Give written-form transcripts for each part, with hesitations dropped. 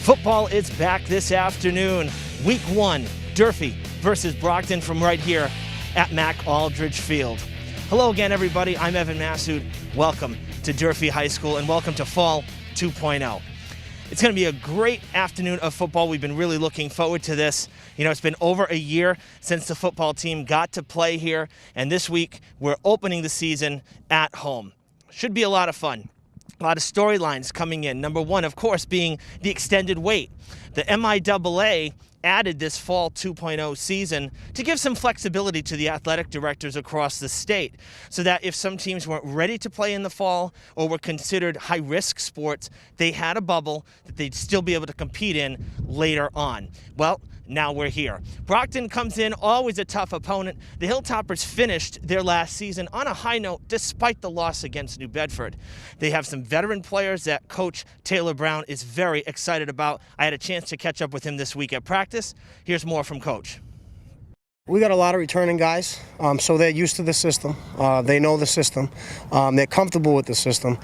Football is back this afternoon. Week 1, Durfee versus Brockton from right here at Mac Aldridge Field. Hello again, everybody. I'm Evan Massoud. Welcome to Durfee High School and welcome to Fall 2.0. It's going to be a great afternoon of football. We've been really looking forward to this. You know, it's been over a year since the football team got to play here, and this week we're opening the season at home. Should be a lot of fun. A lot of storylines coming in. Number one, of course, being the extended wait. The MIAA added this Fall 2.0 season to give some flexibility to the athletic directors across the state so that if some teams weren't ready to play in the fall or were considered high-risk sports, they had a bubble that they'd still be able to compete in later on. Well, now we're here. Brockton comes in, always a tough opponent. The Hilltoppers finished their last season on a high note despite the loss against New Bedford. They have some veteran players that Coach Taylor Brown is very excited about. I had a chance to catch up with him this week at practice. Here's more from Coach. We got a lot of returning guys, so they're used to the system. They know the system. They're comfortable with the system.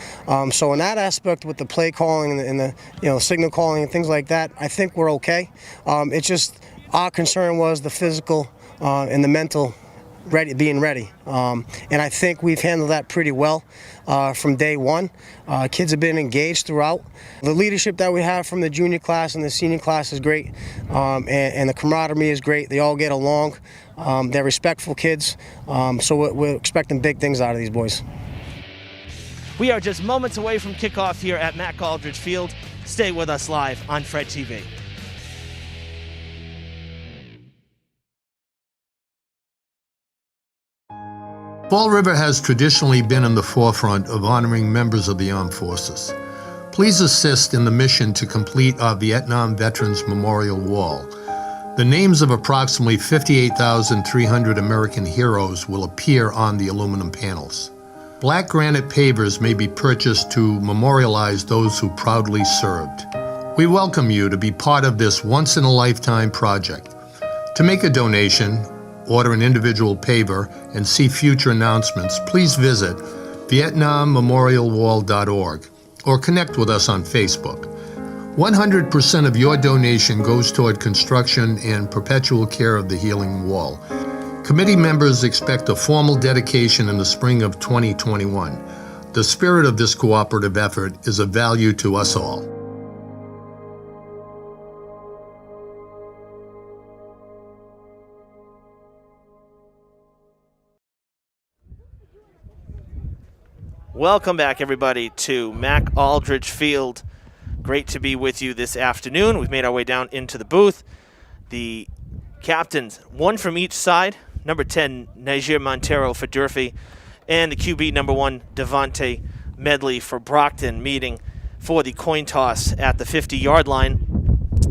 So in that aspect, with the play calling and the signal calling and things like that, I think we're okay. It's just our concern was the physical and the mental being ready. And I think we've handled that pretty well from day one. Kids have been engaged throughout. The leadership that we have from the junior class and the senior class is great, and the camaraderie is great. They all get along. They're respectful kids, so we're expecting big things out of these boys. We are just moments away from kickoff here at Mac Aldridge Field. Stay with us live on Fred TV. Fall River has traditionally been in the forefront of honoring members of the armed forces. Please assist in the mission to complete our Vietnam Veterans Memorial Wall. The names of approximately 58,300 American heroes will appear on the aluminum panels. Black granite pavers may be purchased to memorialize those who proudly served. We welcome you to be part of this once-in-a-lifetime project. To make a donation, order an individual paver, and see future announcements, please visit VietnamMemorialWall.org or connect with us on Facebook. 100% of your donation goes toward construction and perpetual care of the healing wall. Committee members expect a formal dedication in the spring of 2021. The spirit of this cooperative effort is of value to us all. Welcome back, everybody, to Mac Aldridge Field. Great to be with you this afternoon. We've made our way down into the booth. The captains, one from each side, number 10, Niger Montero for Durfee, and the QB number 1, Devontae Medley for Brockton, meeting for the coin toss at the 50-yard line.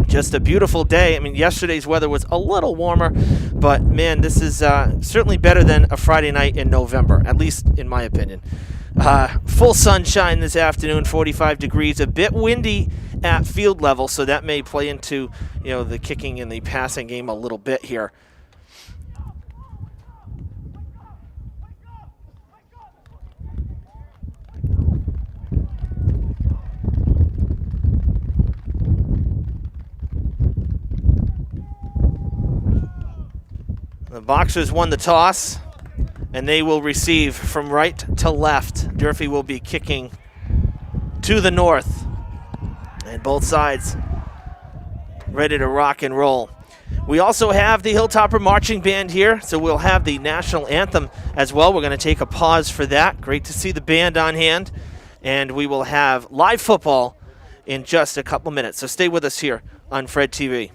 Just a beautiful day. I mean, yesterday's weather was a little warmer, but, man, this is certainly better than a Friday night in November, at least in my opinion. Full sunshine this afternoon, 45 degrees, a bit windy at field level, so that may play into, the kicking and the passing game a little bit here. The Boxers won the toss, and they will receive from right to left. Durfee will be kicking to the north, and both sides ready to rock and roll. We also have the Hilltopper Marching Band here, so we'll have the national anthem as well. We're going to take a pause for that. Great to see the band on hand, and we will have live football in just a couple minutes. So stay with us here on Fred TV.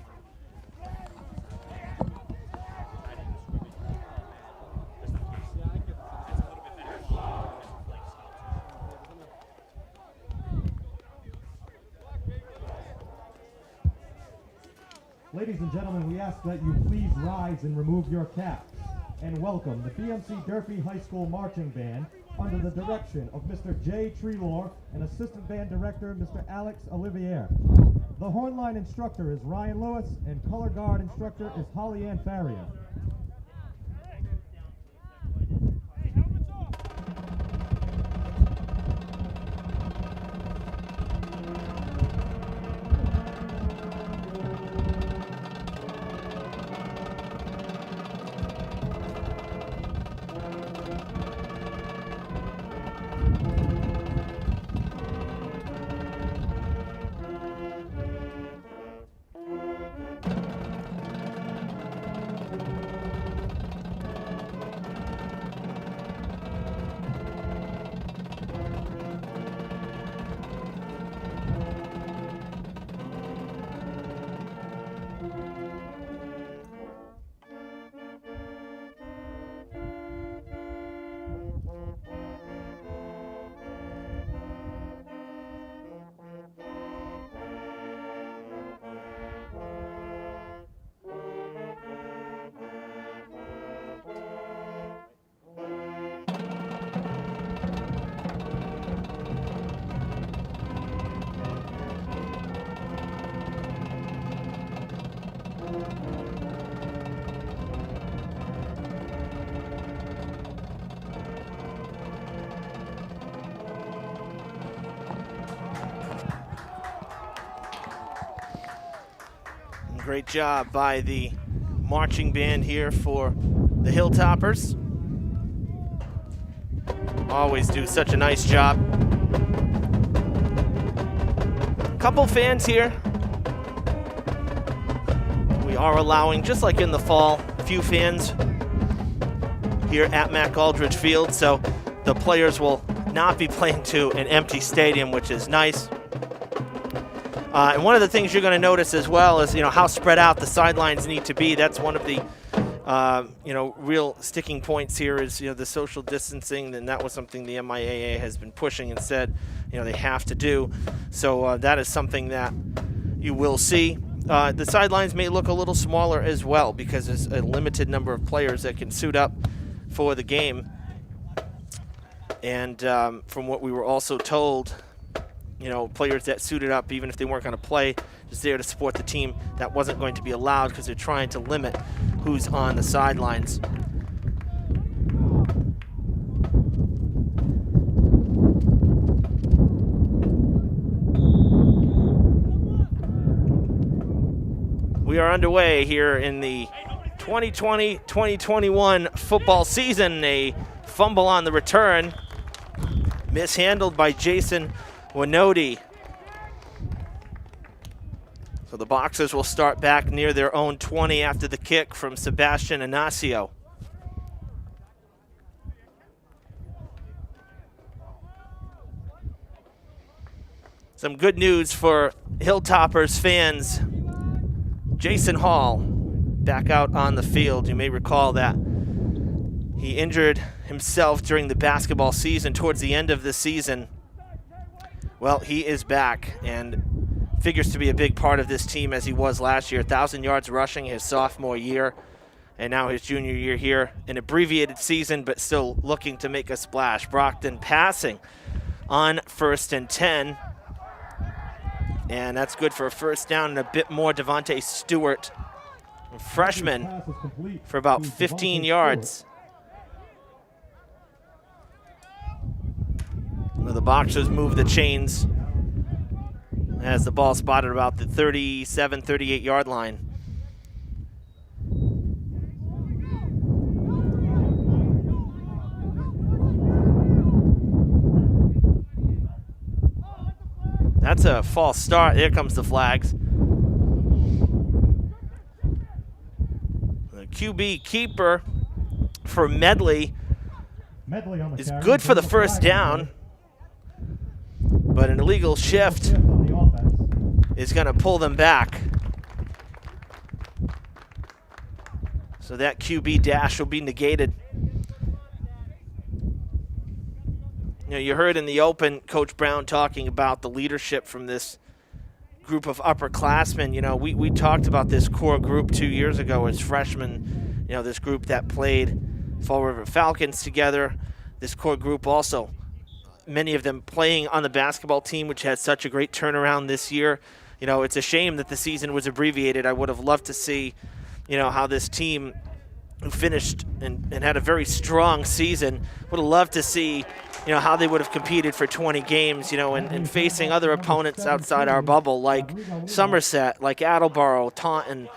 Ladies and gentlemen, we ask that you please rise and remove your caps and welcome the BMC Durfee High School Marching Band under the direction of Mr. Jay Treelor and Assistant Band Director Mr. Alex Olivier. The hornline instructor is Ryan Lewis and color guard instructor is Holly Ann Faria. Great job by the marching band here for the Hilltoppers. Always do such a nice job. Couple fans here. We are allowing, just like in the fall, a few fans here at Mac Aldridge Field, so the players will not be playing to an empty stadium, which is nice. And one of the things you're going to notice as well is, how spread out the sidelines need to be. That's one of the, real sticking points here is, the social distancing, and that was something the MIAA has been pushing and said, they have to do. So that is something that you will see. The sidelines may look a little smaller as well because there's a limited number of players that can suit up for the game. And from what we were also told, players that suited up, even if they weren't going to play, just there to support the team, that wasn't going to be allowed because they're trying to limit who's on the sidelines. We are underway here in the 2020-2021 football season. A fumble on the return, mishandled by Jason Winoti. So the Boxers will start back near their own 20 after the kick from Sebastian Inacio. Some good news for Hilltoppers fans. Jason Hall back out on the field. You may recall that he injured himself during the basketball season towards the end of the season. Well, he is back and figures to be a big part of this team as he was last year. 1,000 yards rushing his sophomore year, and now his junior year here. An abbreviated season, but still looking to make a splash. Brockton passing on 1st and 10. And that's good for a first down and a bit more. Devontae Stewart, a freshman, for about 15 yards. The Boxers move the chains as the ball spotted about the 37, 38-yard line. That's a false start. Here comes the flags. The QB keeper for Medley is good for the first down, but an illegal shift is going to pull them back. So that QB dash will be negated. You heard in the open Coach Brown talking about the leadership from this group of upperclassmen. We talked about this core group 2 years ago as freshmen. This group that played Fall River Falcons together. This core group also, many of them playing on the basketball team, which had such a great turnaround this year. It's a shame that the season was abbreviated. I would have loved to see, how this team who finished and had a very strong season, would have loved to see, how they would have competed for 20 games, and facing other opponents outside our bubble, like Somerset, like Attleboro, Taunton,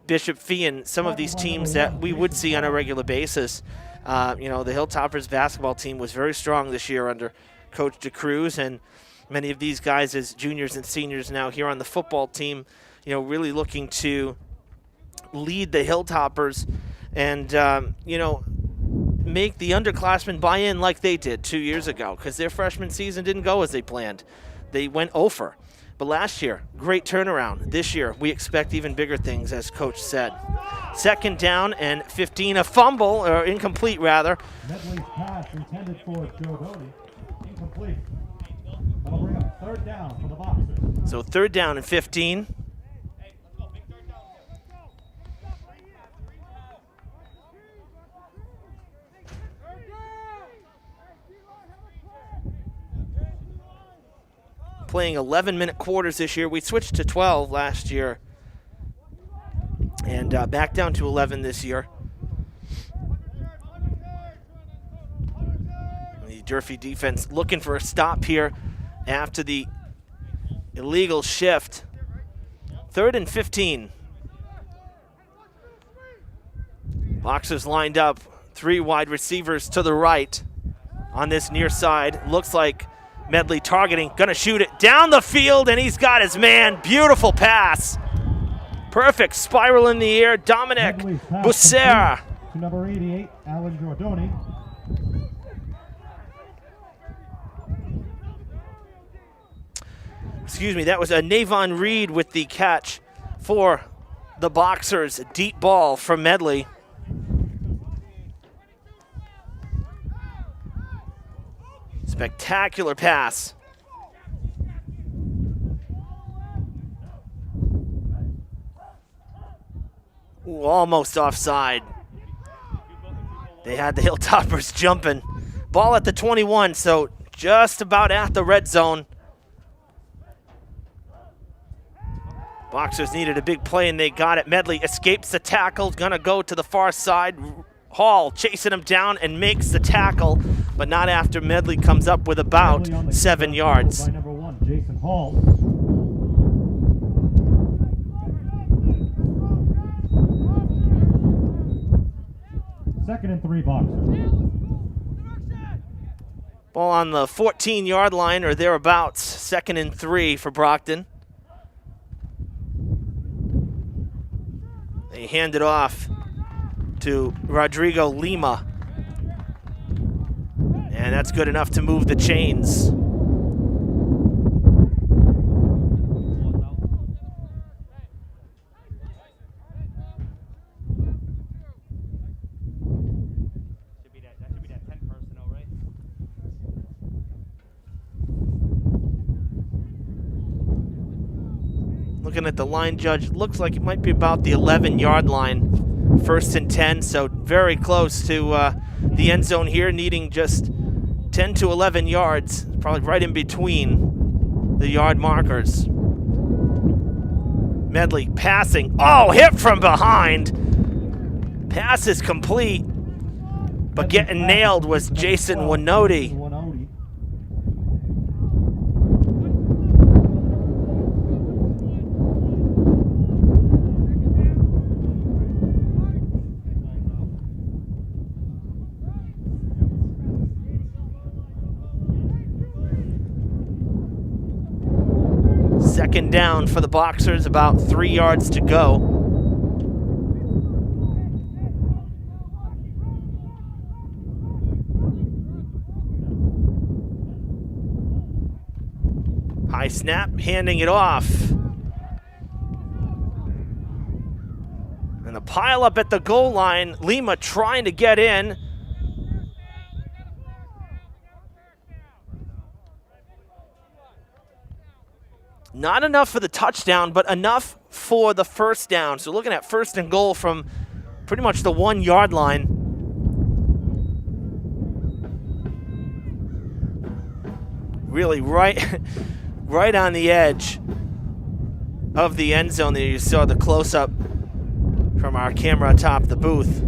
Bishop Feehan, some of these teams that we would see on a regular basis. The Hilltoppers basketball team was very strong this year under Coach DeCruz, and many of these guys as juniors and seniors now here on the football team, really looking to lead the Hilltoppers and, make the underclassmen buy in like they did 2 years ago, because their freshman season didn't go as they planned. They went over. But last year, great turnaround. This year, we expect even bigger things, as Coach said. 2nd down and 15, a fumble, or incomplete rather. Medley's pass intended for Joe Doty, incomplete. That'll bring up 3rd down for the Boxers. So 3rd down and 15. Playing 11-minute quarters this year. We switched to 12 last year and back down to 11 this year. The Durfee defense looking for a stop here after the illegal shift. 3rd and 15. Boxers lined up, 3 wide receivers to the right on this near side. Looks like Medley targeting, gonna shoot it down the field, and he's got his man. Beautiful pass. Perfect spiral in the air. Dominic Busser. To number 88, Alan Giordoni. Excuse me, that was a Navon Reed with the catch for the Boxers. Deep ball from Medley. Spectacular pass. Ooh, almost offside. They had the Hilltoppers jumping. Ball at the 21, so just about at the red zone. Boxers needed a big play, and they got it. Medley escapes the tackle, gonna go to the far side. Hall chasing him down and makes the tackle, but not after Medley comes up with about 7 yards. By number 1, Jason Hall. Second and 3, Boxers. Ball on the 14-yard line or thereabouts. 2nd and 3 for Brockton. They hand it off to Rodrigo Lima. And that's good enough to move the chains. Looking at the line judge, looks like it might be about the 11-yard line. 1st and 10, so very close to the end zone here, needing just 10 to 11 yards, probably right in between the yard markers. Medley passing. Oh, hit from behind. Pass is complete, but getting nailed was Jason Winoti. Second down for the Boxers, about 3 yards to go. High snap, handing it off. And the pile up at the goal line, Lima trying to get in. Not enough for the touchdown, but enough for the first down. So looking at 1st and goal from pretty much the 1-yard line. Really right on the edge of the end zone there. You saw the close-up from our camera atop the booth.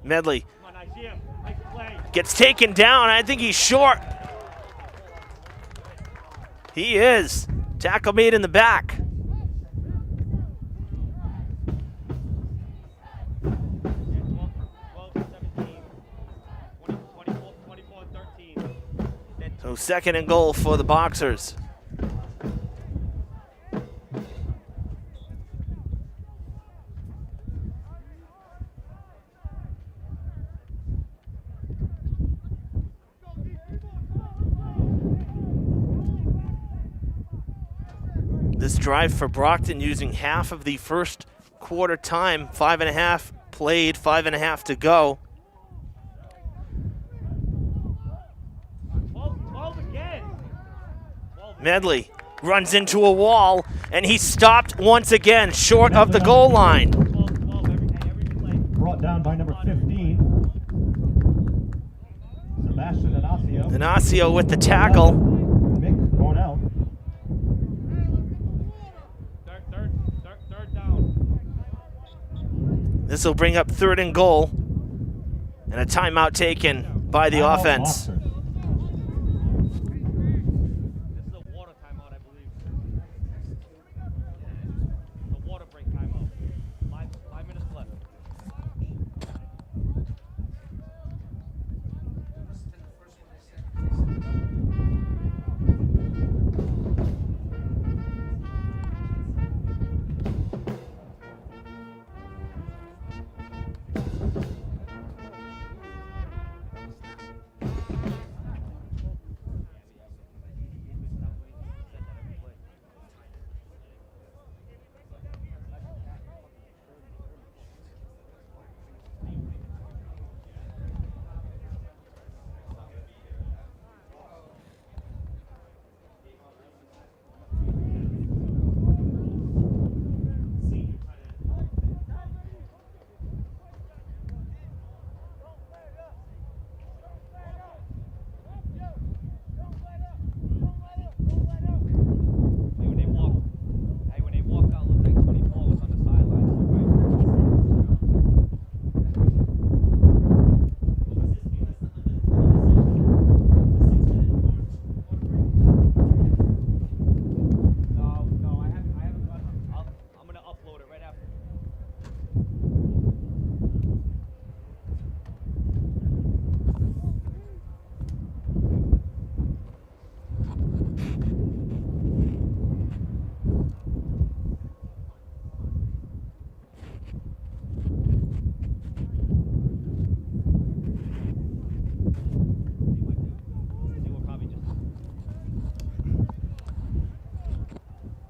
Medley gets taken down. I think he's short. He is. Tackle made in the back. So 2nd and goal for the Boxers. This drive for Brockton using half of the first quarter time, 5.5 played, 5.5 to go. Medley runs into a wall, and he's stopped once again, short of the goal line. Brought down by number 15, Sebastian Inacio. Inacio with the tackle. Mick Cornell. Third down. This will bring up 3rd and goal, and a timeout taken by the Timeout offense. Boxers. This is a water timeout, I believe. The water break timeout. 5 minutes left. When they walked out, it looked like 24 was on the sideline. No, I haven't. I'm gonna upload it right after. They will probably just.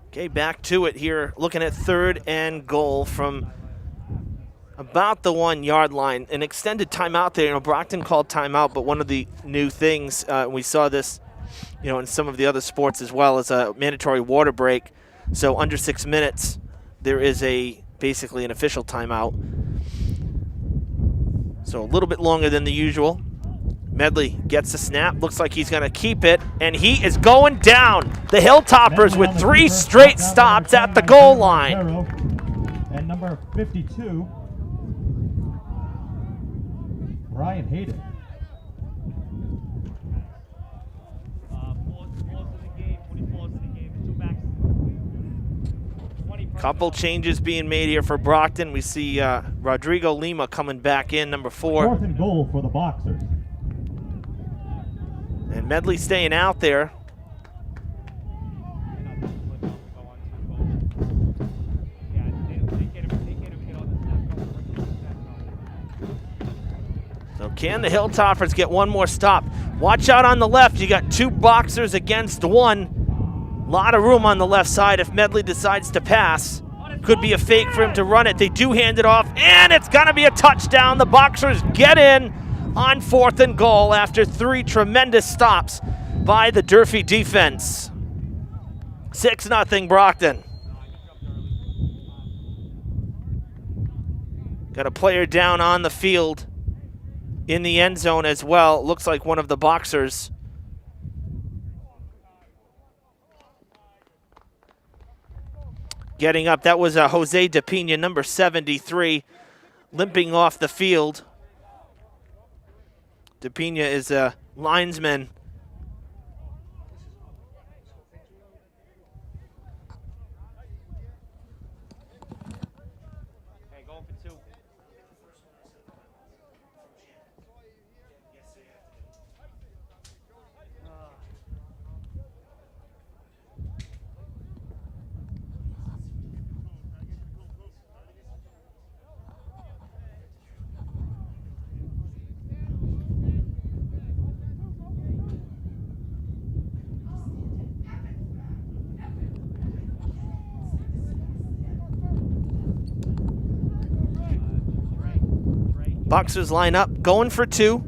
Okay, back to it here. Looking at 3rd and goal from about the 1-yard line. An extended timeout there. Brockton called timeout, but one of the new things, we saw this, in some of the other sports as well, is a mandatory water break. So under 6 minutes, there is basically an official timeout. So a little bit longer than the usual. Medley gets the snap. Looks like he's going to keep it, and he is going down. The Hilltoppers with 3 straight stops at the goal line. And number 52, Brian Hayden. Four in the game, 24 in the game, 2 backs. 20 Couple changes being made here for Brockton. We see Rodrigo Lima coming back in, number 4. 4th and goal for the Boxers. And Medley staying out there. So can the Hilltoppers get one more stop? Watch out on the left. You got 2 Boxers against 1. Lot of room on the left side if Medley decides to pass. Could be a fake for him to run it. They do hand it off, and it's going to be a touchdown. The Boxers get in on 4th and goal after 3 tremendous stops by the Durfee defense. 6-0 Brockton. Got a player down on the field in the end zone as well. Looks like one of the Boxers. Getting up, that was Jose DePina, number 73, limping off the field. DePina is a linesman. Okay, going for 2. Boxers line up, going for 2.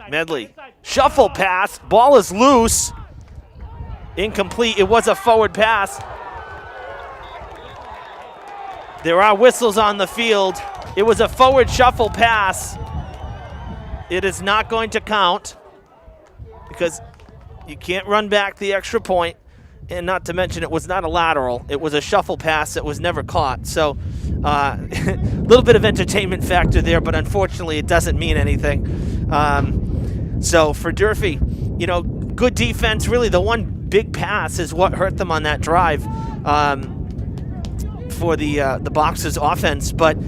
Medley, shuffle pass, ball is loose. Incomplete, it was a forward pass. There are whistles on the field. It was a forward shuffle pass. It is not going to count because you can't run back the extra point. And not to mention, it was not a lateral. It was a shuffle pass that was never caught. So a little bit of entertainment factor there, but unfortunately it doesn't mean anything. So for Durfee, you know, good defense. Really, the one big pass is what hurt them on that drive for the Boxers offense. But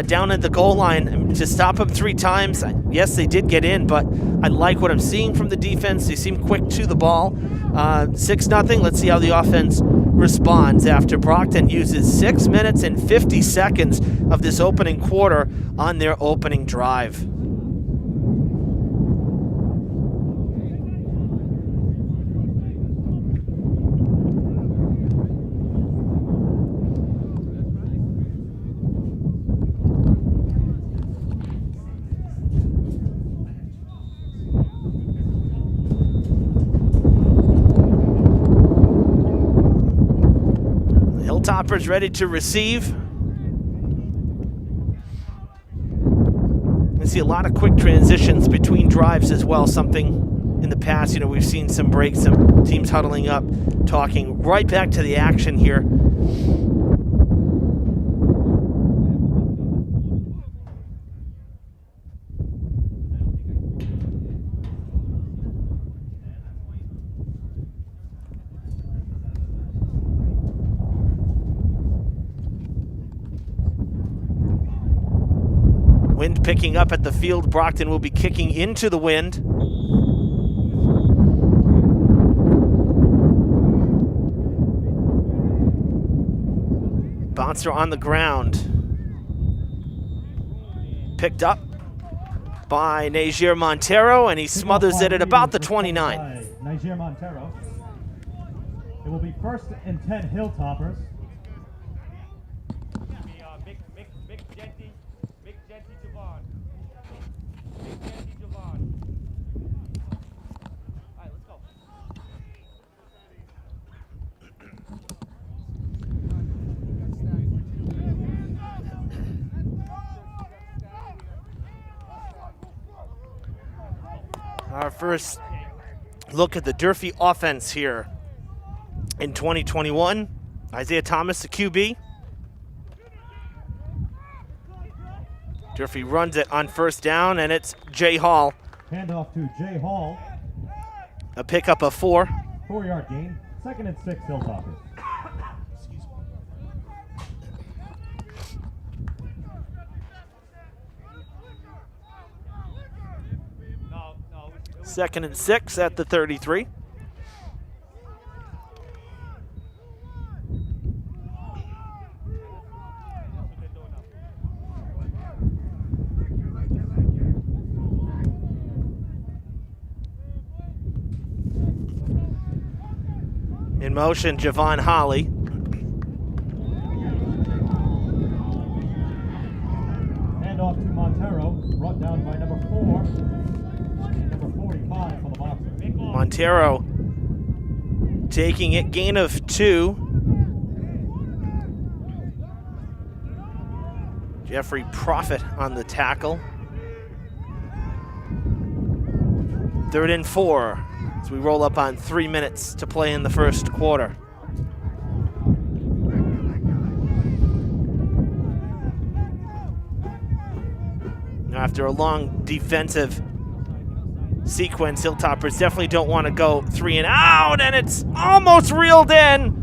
down at the goal line, to stop them 3 times, yes, they did get in, but I like what I'm seeing from the defense. They seem quick to the ball. 6-0. Let's see how the offense responds after Brockton uses 6 minutes and 50 seconds of this opening quarter on their opening drive. Hilltoppers ready to receive. I see a lot of quick transitions between drives as well, something in the past, you know, we've seen some breaks, some teams huddling up, talking. Right back to the action here. Wind picking up at the field. Brockton will be kicking into the wind. Bouncer on the ground. Picked up by Najir Montero, and he smothers it at about the 29. Najir Montero. It will be 1st and 10 Hilltoppers. Our first look at the Durfee offense here in 2021. Isaiah Thomas, the QB. Durfee runs it on 1st down, and it's Jay Hall. Handoff to Jay Hall. A pickup of 4. 4-yard gain. 2nd and 6 Hilltoppers. Second and 6 at the 33. In motion, Javon Holly. Handoff to Montero, brought down by number 4. Number 45 for the Boxers. Montero taking it, gain of 2. Jeffrey Prophet on the tackle. 3rd and 4 as we roll up on 3 minutes to play in the first quarter. After a long defensive sequence, Hilltoppers definitely don't want to go 3 and out, and it's almost reeled in.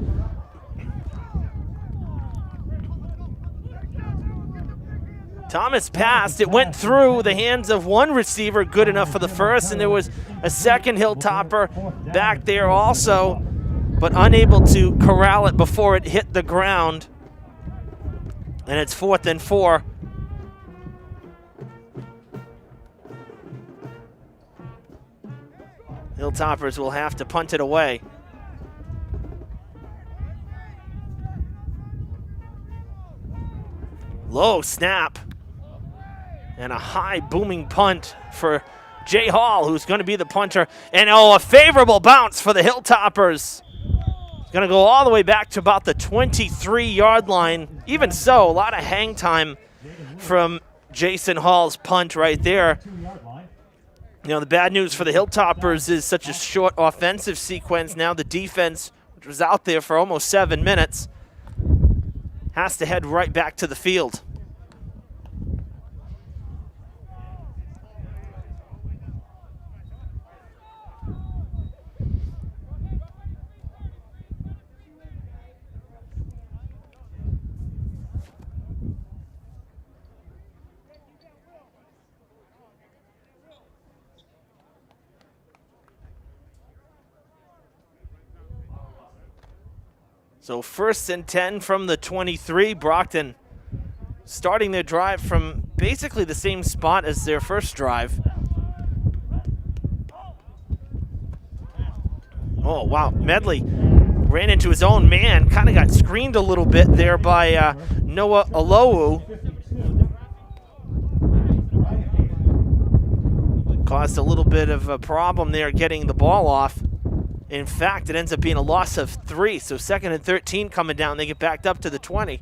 Thomas passed. It went through the hands of one receiver, good enough for the first, and there was a second Hilltopper back there also, but unable to corral it before it hit the ground. And it's 4th and 4. Hilltoppers will have to punt it away. Low snap. And a high booming punt for Jay Hall, who's going to be the punter. And a favorable bounce for the Hilltoppers. It's going to go all the way back to about the 23-yard line. Even so, a lot of hang time from Jason Hall's punt right there. You know, the bad news for the Hilltoppers is such a short offensive sequence. Now the defense was out there for almost 7 minutes, has to head right back to the field. So 1st and 10 from the 23. Brockton starting their drive from basically the same spot as their first drive. Oh, wow. Medley ran into his own man. Kind of got screened a little bit there by Noah Alowu. Caused a little bit of a problem there getting the ball off. In fact, it ends up being a loss of 3. So 2nd and 13 coming down. They get backed up to the 20.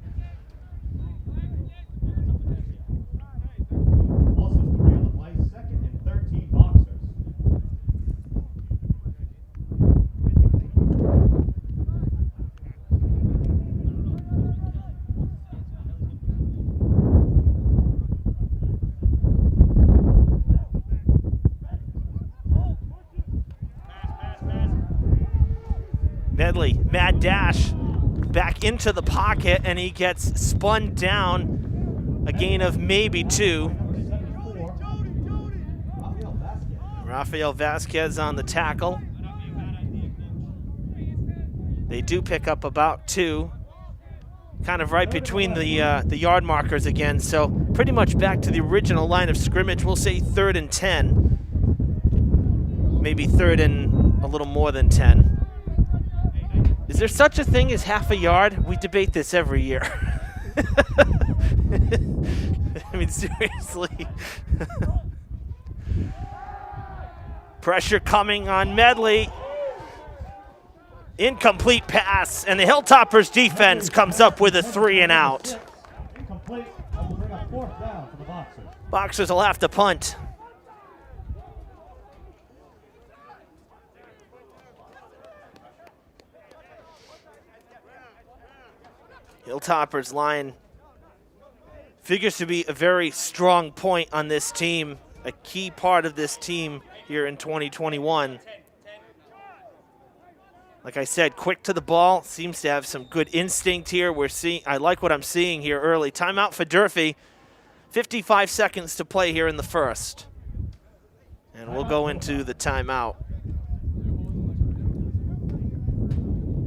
Medley, mad dash, back into the pocket, and he gets spun down. A gain of maybe 2. Rafael Vasquez on the tackle. They do pick up about 2. Kind of right between the yard markers again, so pretty much back to the original line of scrimmage. We'll say 3rd and 10. Maybe 3rd and a little more than 10. Is there such a thing as half a yard? We debate this every year. I mean, seriously. Pressure coming on Medley. Incomplete pass, and the Hilltoppers defense comes up with a 3 and out. Incomplete. That will bring up 4th down for the Boxers. Boxers will have to punt. Hilltoppers line figures to be a very strong point on this team, a key part of this team here in 2021. Like I said, quick to the ball, seems to have some good instinct here. I like what I'm seeing here early. Timeout for Durfee. 55 seconds to play here in the first. And we'll go into the timeout.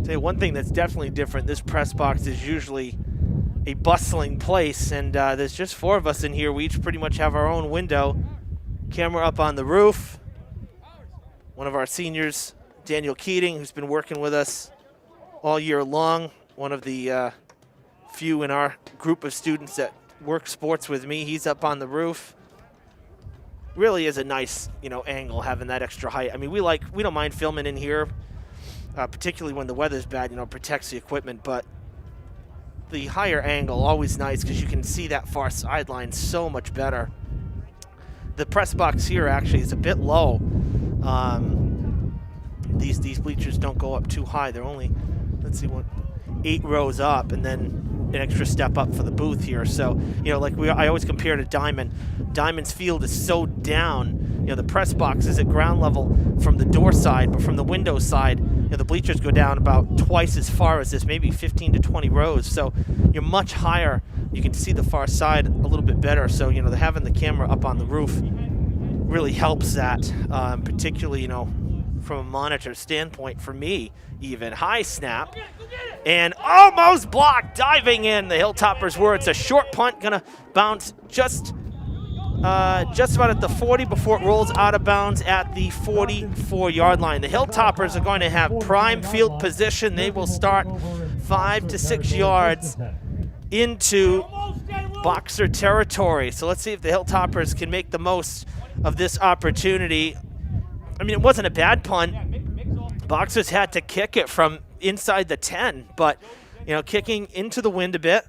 Say one thing that's definitely different, this press box is usually a bustling place, and there's just 4 of us in here. We each pretty much have our own window. Camera up on the roof. One of our seniors, Daniel Keating, who's been working with us all year long. One of the few in our group of students that work sports with me. He's up on the roof. Really is a nice, angle having that extra height. I mean, we don't mind filming in here. Particularly when the weather's bad, protects the equipment, but the higher angle, always nice because you can see that far sideline so much better. The press box here actually is a bit low. These bleachers don't go up too high. They're only, 8 rows up, and then an extra step up for the booth here. So, I always compare to Diamond. Diamond's field is so down. The press box is at ground level from the door side, but from the window side, the bleachers go down about twice as far as this, maybe 15 to 20 rows. So you're much higher. You can see the far side a little bit better. So, having the camera up on the roof really helps that, particularly, from a monitor standpoint for me even. High snap and almost blocked, diving in. The Hilltoppers were. It's a short punt, gonna bounce just about at the 40 before it rolls out of bounds at the 44-yard line. The Hilltoppers are going to have prime field position. They will start 5 to 6 yards into Boxer territory. So let's see if the Hilltoppers can make the most of this opportunity. I mean, it wasn't a bad punt. Boxers had to kick it from inside the 10, but, kicking into the wind a bit.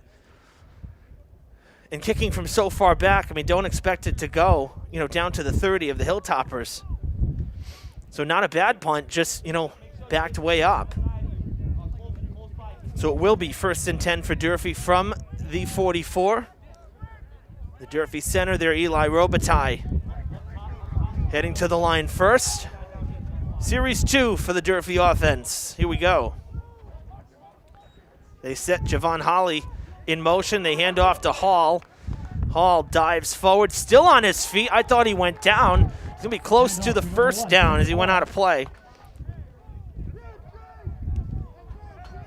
And kicking from so far back, I mean, don't expect it to go, down to the 30 of the Hilltoppers. So not a bad punt, just, backed way up. So it will be 1st and 10 for Durfee from the 44. The Durfee center there, Eli Robitaille, heading to the line first. Series 2 for the Durfee offense. Here we go. They set Javon Holly in motion. They hand off to Hall. Hall dives forward, still on his feet. I thought he went down. He's going to be close to the first down as he went out of play.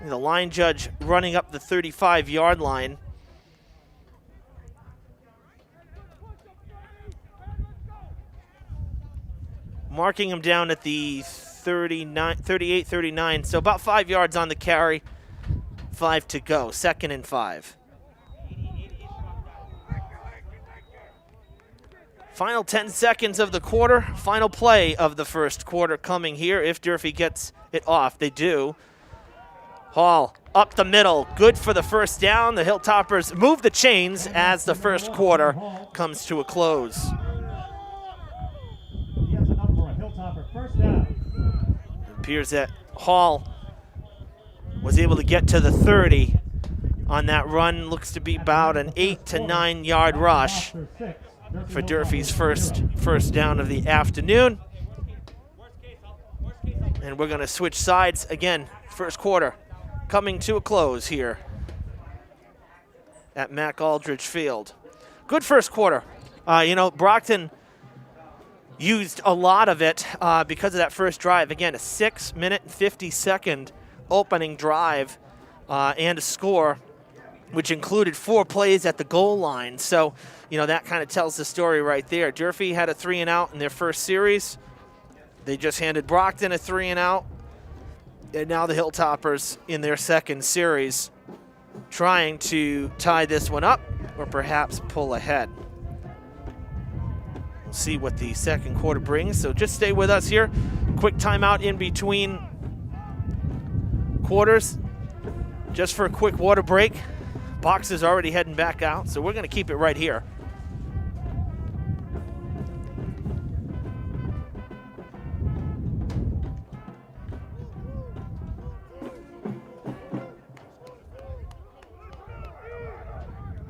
The line judge running up the 35-yard line. Marking him down at the 38, 39. So about 5 yards on the carry. 5 to go. 2nd and 5. Final 10 seconds of the quarter. Final play of the first quarter coming here. If Durfee gets it off, they do. Hall up the middle. Good for the first down. The Hilltoppers move the chains as the first quarter comes to a close. He has enough for a Hilltopper first down. It appears that Hall was able to get to the 30 on that run. Looks to be about an 8 to 9 yard rush for Durfee's first down of the afternoon. And we're going to switch sides again. First quarter coming to a close here at Mac Aldridge Field. Good first quarter. Brockton used a lot of it because of that first drive. Again, a 6-minute and 50-second opening drive and a score, which included 4 plays at the goal line. So, that kind of tells the story right there. Durfee had a 3-and-out in their first series. They just handed Brockton a 3-and-out. And now the Hilltoppers in their second series trying to tie this one up or perhaps pull ahead. We'll see what the second quarter brings. So just stay with us here. Quick timeout in between quarters just for a quick water break. Box is already heading back out, so we're going to keep it right here.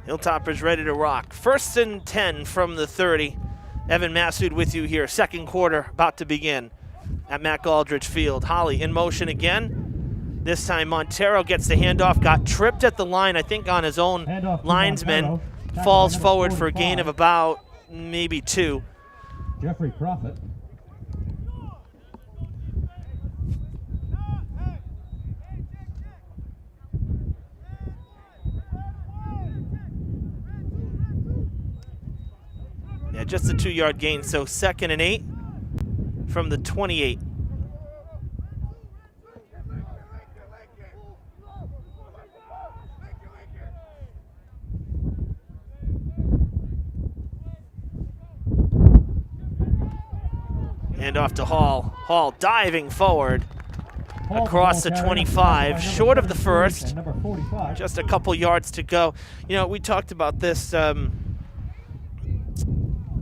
Hilltoppers ready to rock. 1st and 10 from the 30. Evan Massoud with you here. Second quarter about to begin at Mac Aldridge Field. Holly in motion again. This time Montero gets the handoff. Got tripped at the line, I think on his own linesman. Falls forward for a gain of about maybe 2. Jeffrey Prophet. Yeah, just a 2-yard gain, so 2nd and 8 from the 28. Hand off to Hall. Hall diving forward across the 25, short of the first. Just a couple yards to go. We talked about this.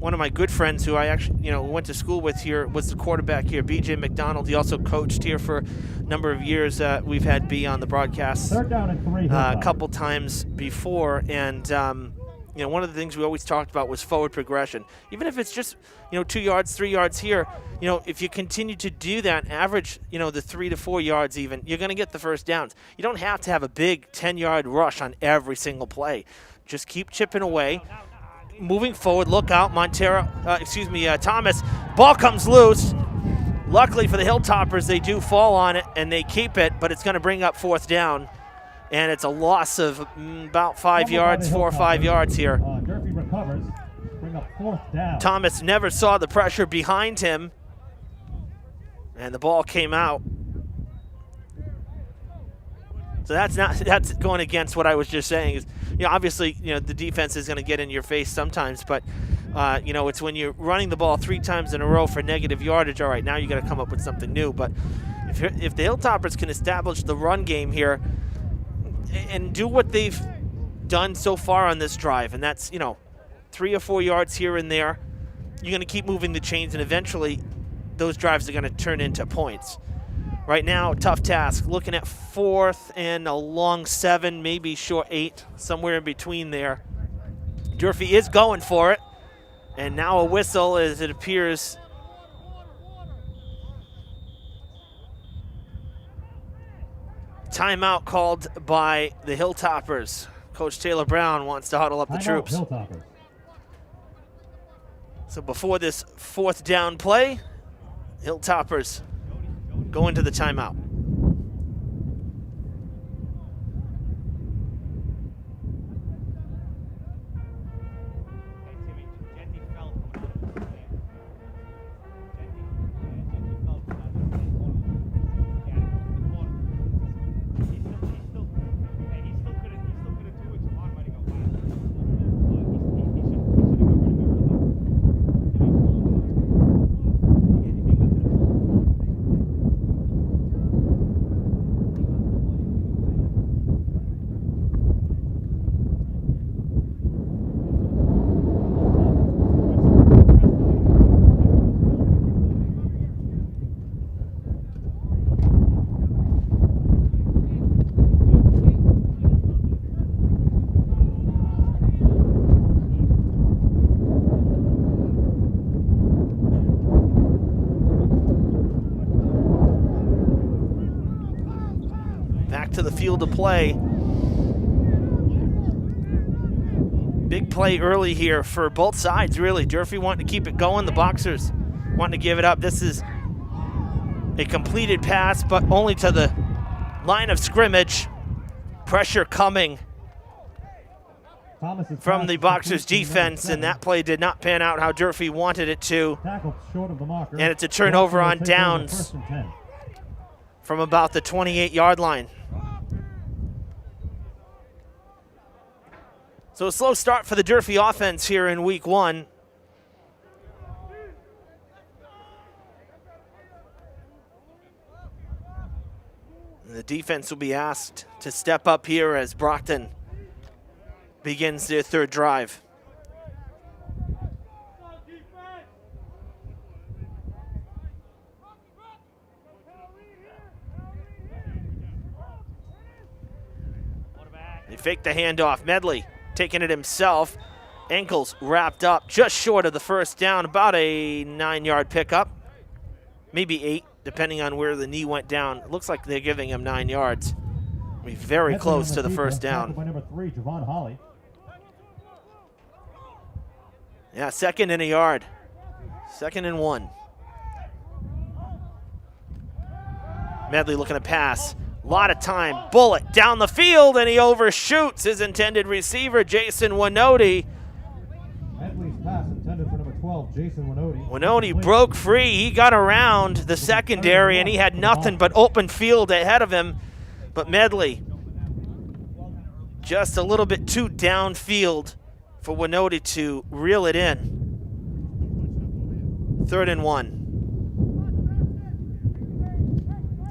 One of my good friends who I actually, went to school with here was the quarterback here, BJ McDonald. He also coached here for a number of years. We've had B on the broadcast a couple times before. And, one of the things we always talked about was forward progression. Even if it's just, 2 yards, 3 yards here, if you continue to do that, average, the 3 to 4 yards even, you're going to get the first downs. You don't have to have a big 10-yard rush on every single play. Just keep chipping away. Moving forward, look out, Thomas. Ball comes loose. Luckily for the Hilltoppers, they do fall on it, and they keep it, but it's going to bring up 4th down. And it's a loss of about 5 yards, 4 or 5 yards here. Durfee recovers, bring up 4th down. Thomas never saw the pressure behind him, and the ball came out. So that's going against what I was just saying. Is obviously the defense is going to get in your face sometimes, but it's when you're running the ball 3 times in a row for negative yardage. All right, now you got to come up with something new. But if the Hilltoppers can establish the run game here and do what they've done so far on this drive, and that's 3 or 4 yards here and there, you're going to keep moving the chains, and eventually those drives are going to turn into points. Right now, tough task. Looking at 4th and a long 7, maybe short 8, somewhere in between there. Durfee is going for it. And now a whistle as it appears. Timeout called by the Hilltoppers. Coach Taylor Brown wants to huddle up the troops. Hilltoppers. So before this 4th down play, Hilltoppers go into the timeout. To the field of play. Big play early here for both sides, really. Durfee wanting to keep it going. The Boxers wanting to give it up. This is a completed pass, but only to the line of scrimmage. Pressure coming from the Boxers defense, and that play did not pan out how Durfee wanted it to. And it's a turnover on downs from about the 28-yard line. So a slow start for the Durfee offense here in week 1. And the defense will be asked to step up here as Brockton begins their 3rd drive. They fake the handoff. Medley taking it himself. Ankles wrapped up just short of the 1st down. About a 9-yard pickup. Maybe 8, depending on where the knee went down. It looks like they're giving him 9 yards. Be very close to the 1st down. By number 3, Javon Holly. Yeah, 2nd and a yard. 2nd and 1. Medley looking to pass. A lot of time. Bullet down the field, and he overshoots his intended receiver, Jason Winoti. Medley's pass intended for number 12, Jason Winoti. Winoti broke free. He got around the secondary, and he had nothing but open field ahead of him. But Medley just a little bit too downfield for Winoti to reel it in. 3rd and 1.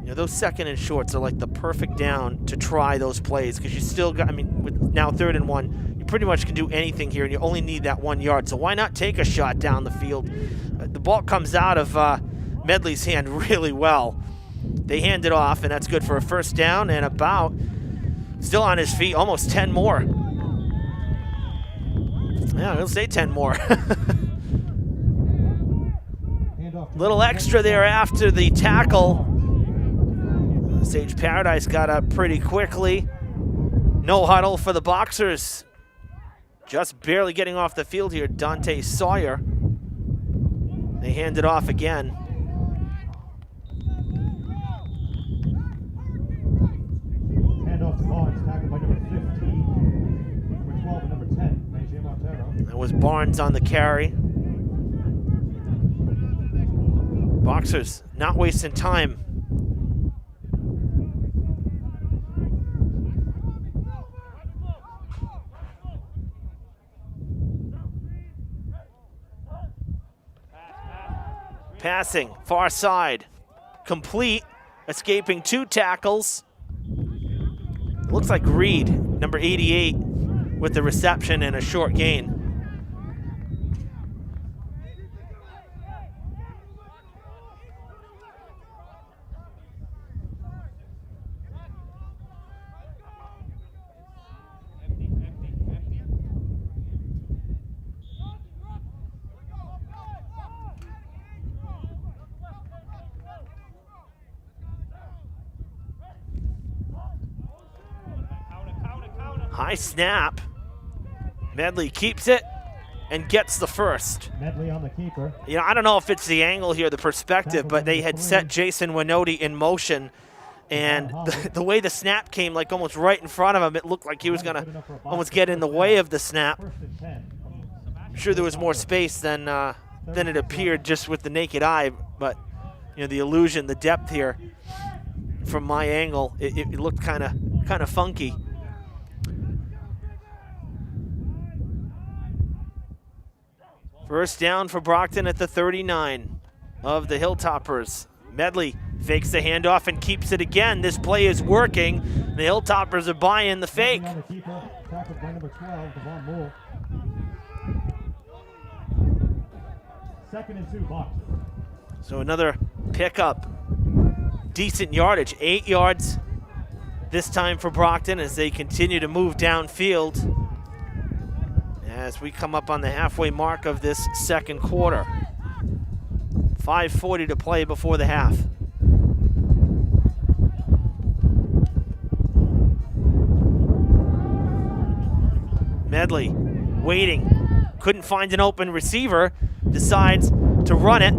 You know, those 2nd and shorts are like the perfect down to try those plays because you still got, I mean, with now 3rd and 1, you pretty much can do anything here and you only need that 1 yard. So why not take a shot down the field? The ball comes out of Medley's hand really well. They hand it off, and that's good for a 1st down and about, still on his feet, almost 10 more. Yeah, he'll say 10 more. Little extra there after the tackle. Sage Paradise got up pretty quickly. No huddle for the Boxers. Just barely getting off the field here, Dante Sawyer. They hand it off again. Handoff to Barnes, tackled by number 15. Number 12 and number 10, Major Montero. That was Barnes on the carry. Boxers not wasting time. Passing, far side, complete, escaping 2 tackles. It looks like Reed, number 88, with the reception and a short gain. High snap. Medley keeps it and gets the first. Medley on the keeper. You know, I don't know if it's the angle here, the perspective, but they had set Jason Winoti in motion, and the way the snap came, like almost right in front of him, it looked like he was going to almost get in the way of the snap. First and 10. I'm sure there was more space than it appeared just with the naked eye, but you know, the illusion, the depth here from my angle, it looked kind of funky. First down for Brockton at the 39 of the Hilltoppers. Medley fakes the handoff and keeps it again. This play is working. The Hilltoppers are buying the fake. On the keeper, tackled by number 12, Devon Moore. 2nd and 2, Boxers. So another pickup. Decent yardage, 8 yards this time for Brockton as they continue to move downfield as we come up on the halfway mark of this second quarter. 5:40 to play before the half. Medley waiting, couldn't find an open receiver, decides to run it.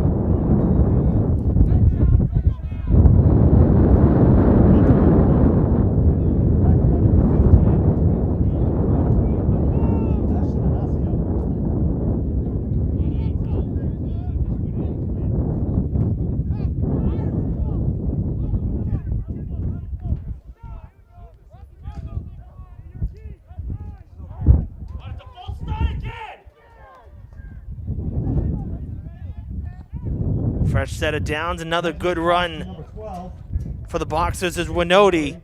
Fresh set of downs, another good run for the Boxers as Winoti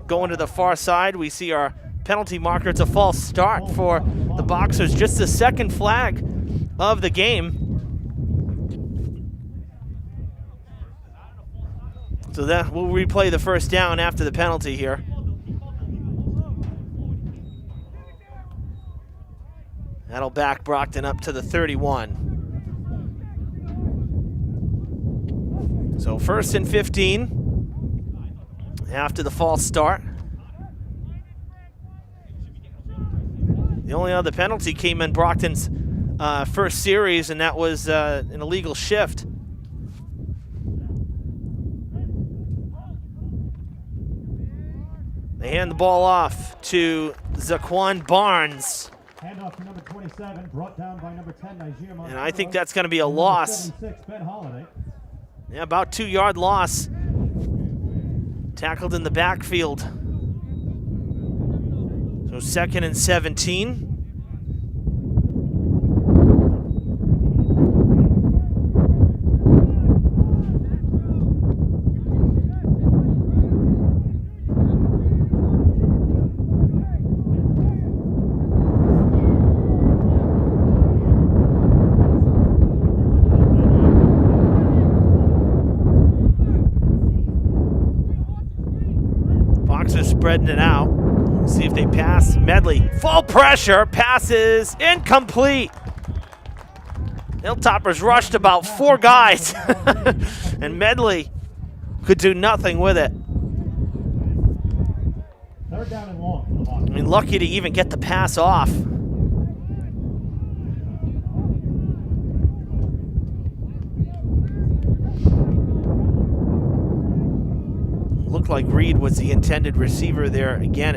going to the far side. We see our penalty marker. It's a false start for the Boxers. Just the second flag of the game. So that we'll replay the first down after the penalty here. That'll back Brockton up to the 31. So 1st and 15 after the false start. The only other penalty came in Brockton's first series, and that was an illegal shift. They hand the ball off to Zaquan Barnes. Handoff to number 27, brought down by number 10, Nigeria. And I think that's going to be a loss. 76, Ben Holiday. Yeah, about 2-yard loss. Tackled in the backfield. So 2nd and 17. Spreading it out. See if they pass. Medley, full pressure, passes incomplete. Hilltoppers rushed about 4 guys, and Medley could do nothing with it. 3rd down and long for the Boxers. I mean, lucky to even get the pass off. Looked like Reed was the intended receiver there again,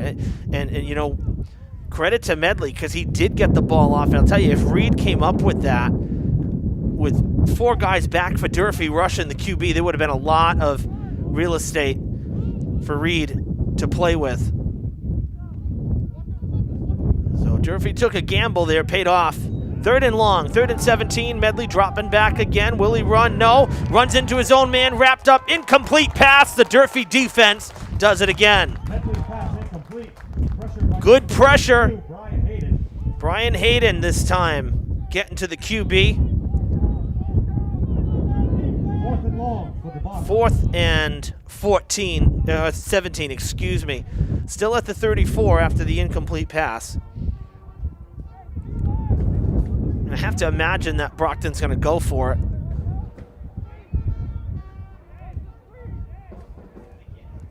and you know, credit to Medley because he did get the ball off. And I'll tell you, if Reed came up with that, with 4 guys back for Durfee rushing the QB, there would have been a lot of real estate for Reed to play with. So Durfee took a gamble there, paid off. 3rd and long, 3rd and 17, Medley dropping back again. Will he run? No. Runs into his own man, wrapped up, incomplete pass. The Durfee defense does it again. Medley's pass incomplete. Pressure by Good pressure. Brian Hayden. Brian Hayden this time getting to the QB. 4th and long for the Boxers. 4th and 17, excuse me. Still at the 34 after the incomplete pass. And I have to imagine that Brockton's going to go for it.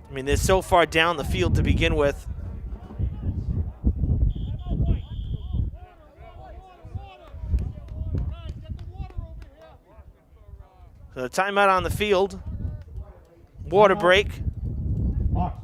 I mean, they're so far down the field to begin with. timeout on the field. Water break. Boxers.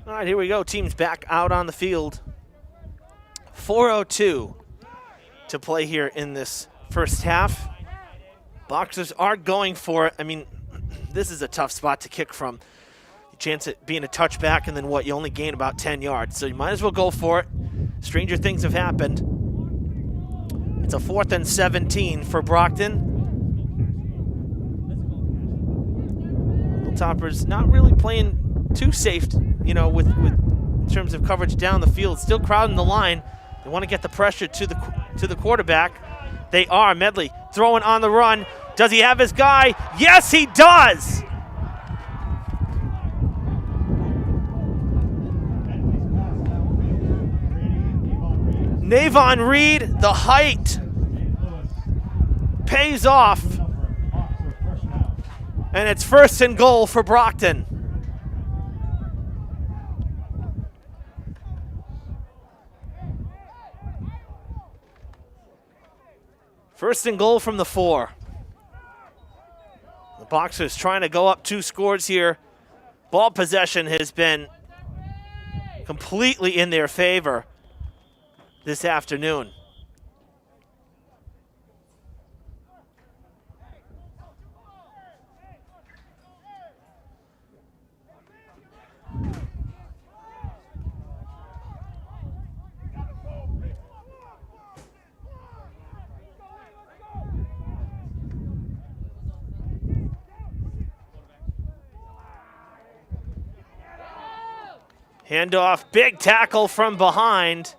All right, here we go. Teams back out on the field. 4:02 to play here in this first half. Boxers are going for it. I mean, this is a tough spot to kick from. Chance at being a touchback, and then what? You only gain about 10 yards. So you might as well go for it. Stranger things have happened. It's a 4th and 17 for Brockton. Hilltoppers not really playing too safe, you know, with in terms of coverage down the field. Still crowding the line. They want to get the pressure to the quarterback. They are. Medley throwing on the run. Does he have his guy? Yes, he does. Navon Reed, the height pays off. And it's 1st and goal for Brockton. First and goal from the 4. The Boxers trying to go up 2 scores here. Ball possession has been completely in their favor this afternoon. Handoff, big tackle from behind.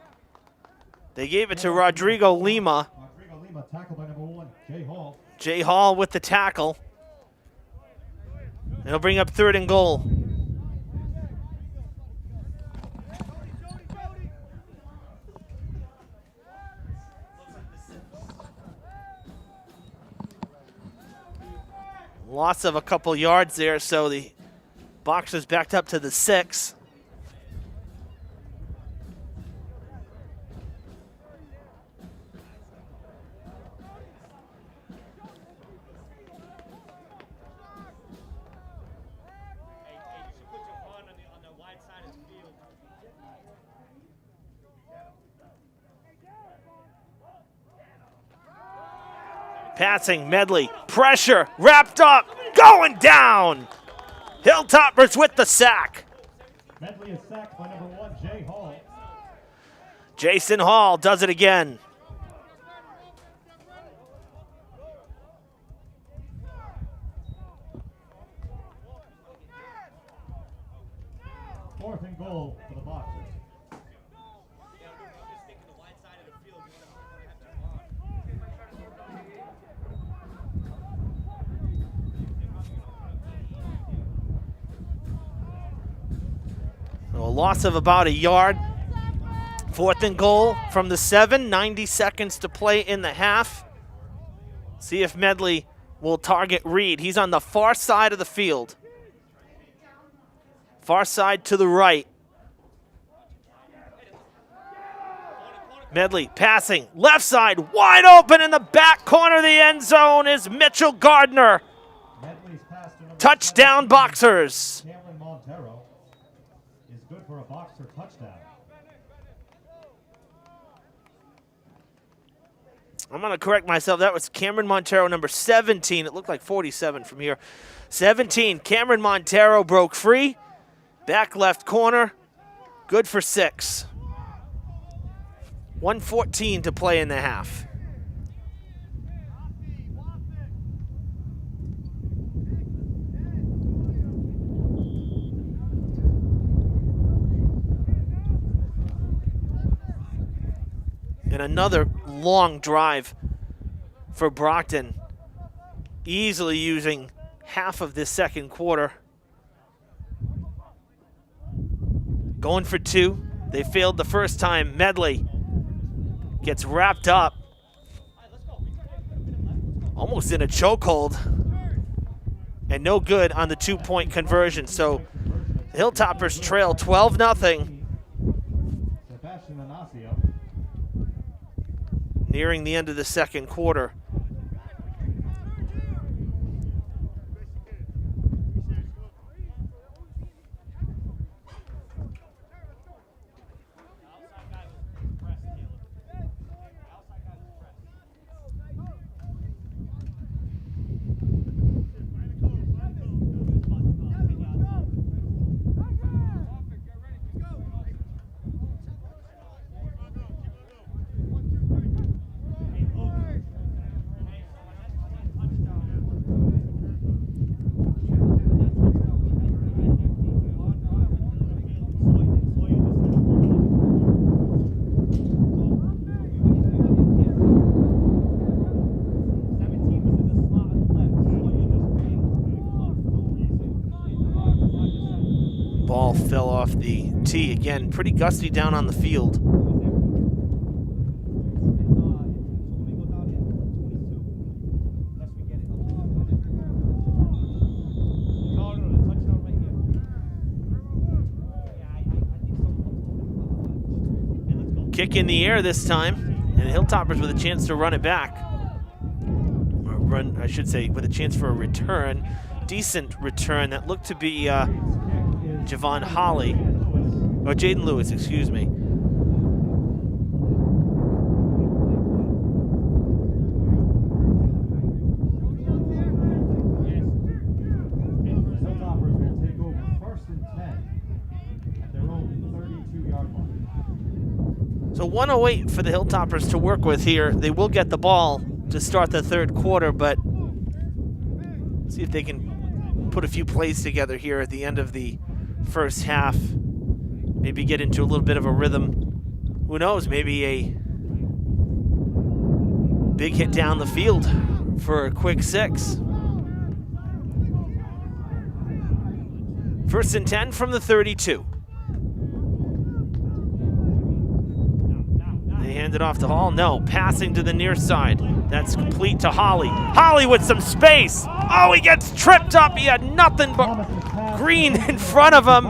They gave it to Rodrigo Lima. Rodrigo Lima tackled by number 1, Jay Hall. Jay Hall with the tackle. It'll bring up 3rd and goal. Loss of a couple yards there, so the Boxers backed up to the 6. Passing, Medley, pressure, wrapped up, going down. Hilltoppers with the sack. Medley is sacked by number 1, Jay Hall. Jason Hall does it again. Fourth and goal for the Boxers. A loss of about a yard. 4th and goal from the 7. 90 seconds to play in the half. See if Medley will target Reed. He's on the far side of the field. Far side to the right. Medley passing. Left side, wide open in the back corner of the end zone is Mitchell Gardner. Medley's pass to number Touchdown, 17, Boxers. Cameron Montero is good for a Boxer touchdown. I'm going to correct myself. That was Cameron Montero, number 17. It looked like 47 from here. 17. Cameron Montero broke free. Back left corner. Good for 6. 1:14 to play in the half. And another long drive for Brockton, easily using half of this second quarter. Going for two. They failed the first time. Medley gets wrapped up, almost in a chokehold, and no good on the 2-point conversion. So the Hilltoppers trail 12-0. Nearing the end of the second quarter. Ball fell off the tee. Again, pretty gusty down on the field. Kick in the air this time, and Hilltoppers with a chance to run it back. Or run, I should say, with a chance for a return. Decent return that looked to be Javon Holly, or Jaden Lewis, excuse me. Hilltoppers will take over 1st and 10 at their own 32-yard line. So 1:08 for the Hilltoppers to work with here. They will get the ball to start the third quarter, but see if they can put a few plays together here at the end of the first half. Maybe get into a little bit of a rhythm. Who knows, maybe a big hit down the field for a quick 6. 1st and 10 from the 32. They hand it off to Hall. No, passing to the near side. That's complete to Holly. Holly with some space. Oh, he gets tripped up. He had nothing but green in front of him.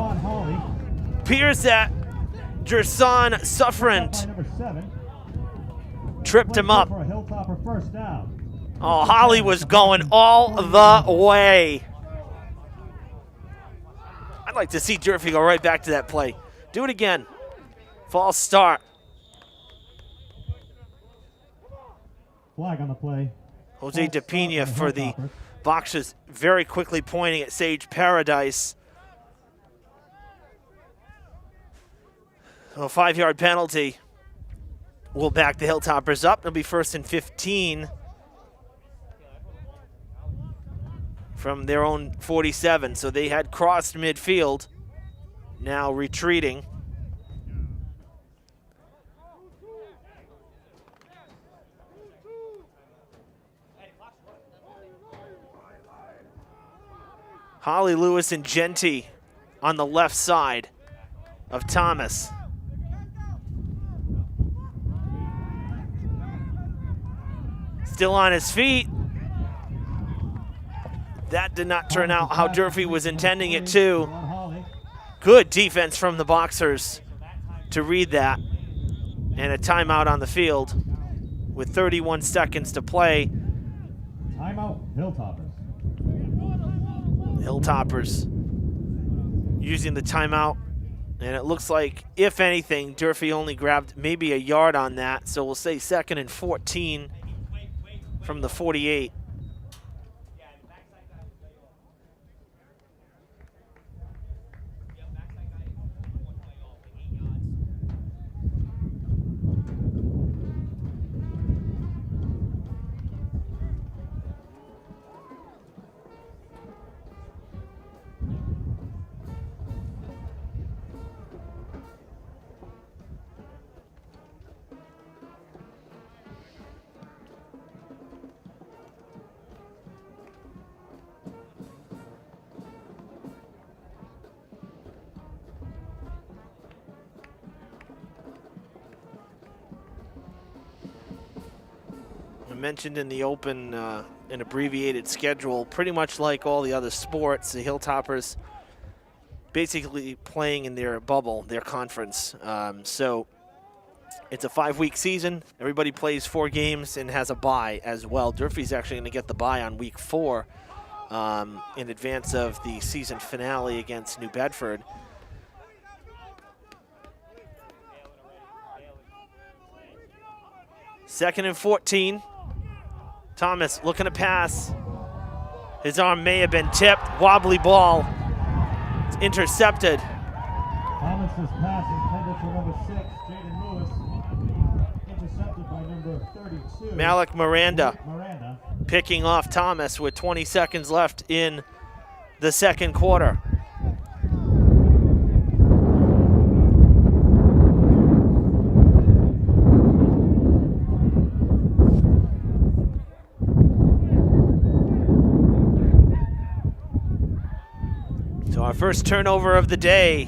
Appears that Jerson Suffrent tripped him up. Oh, Holly was going all the way. I'd like to see Durfee go right back to that play. Do it again. False start. Flag on the play. Jose DePina for the Boxers, very quickly pointing at Sage Paradise. So a 5-yard penalty will back the Hilltoppers up. It'll be 1st and 15 from their own 47. So they had crossed midfield, now retreating. Holly, Lewis, and Genty on the left side of Thomas. Still on his feet. That did not turn out how Durfee was intending it to. Good defense from the Boxers to read that. And a timeout on the field with 31 seconds to play. Timeout, Hilltoppers. Hilltoppers using the timeout, and it looks like, if anything, Durfee only grabbed maybe a yard on that, so we'll say 2nd and 14 from the 48. mentioned in the open, an abbreviated schedule, pretty much like all the other sports. The Hilltoppers basically playing in their bubble, their conference. So it's a 5-week season. Everybody plays 4 games and has a bye as well. Durfee's actually going to get the bye on week 4 in advance of the season finale against New Bedford. Second and 14. Thomas looking to pass. His arm may have been tipped. Wobbly ball. It's intercepted. Thomas's pass intended for number 6, Jaden Lewis. Intercepted by number 32. Malik Miranda Miranda. picking off Thomas with 20 seconds left in the second quarter. So our first turnover of the day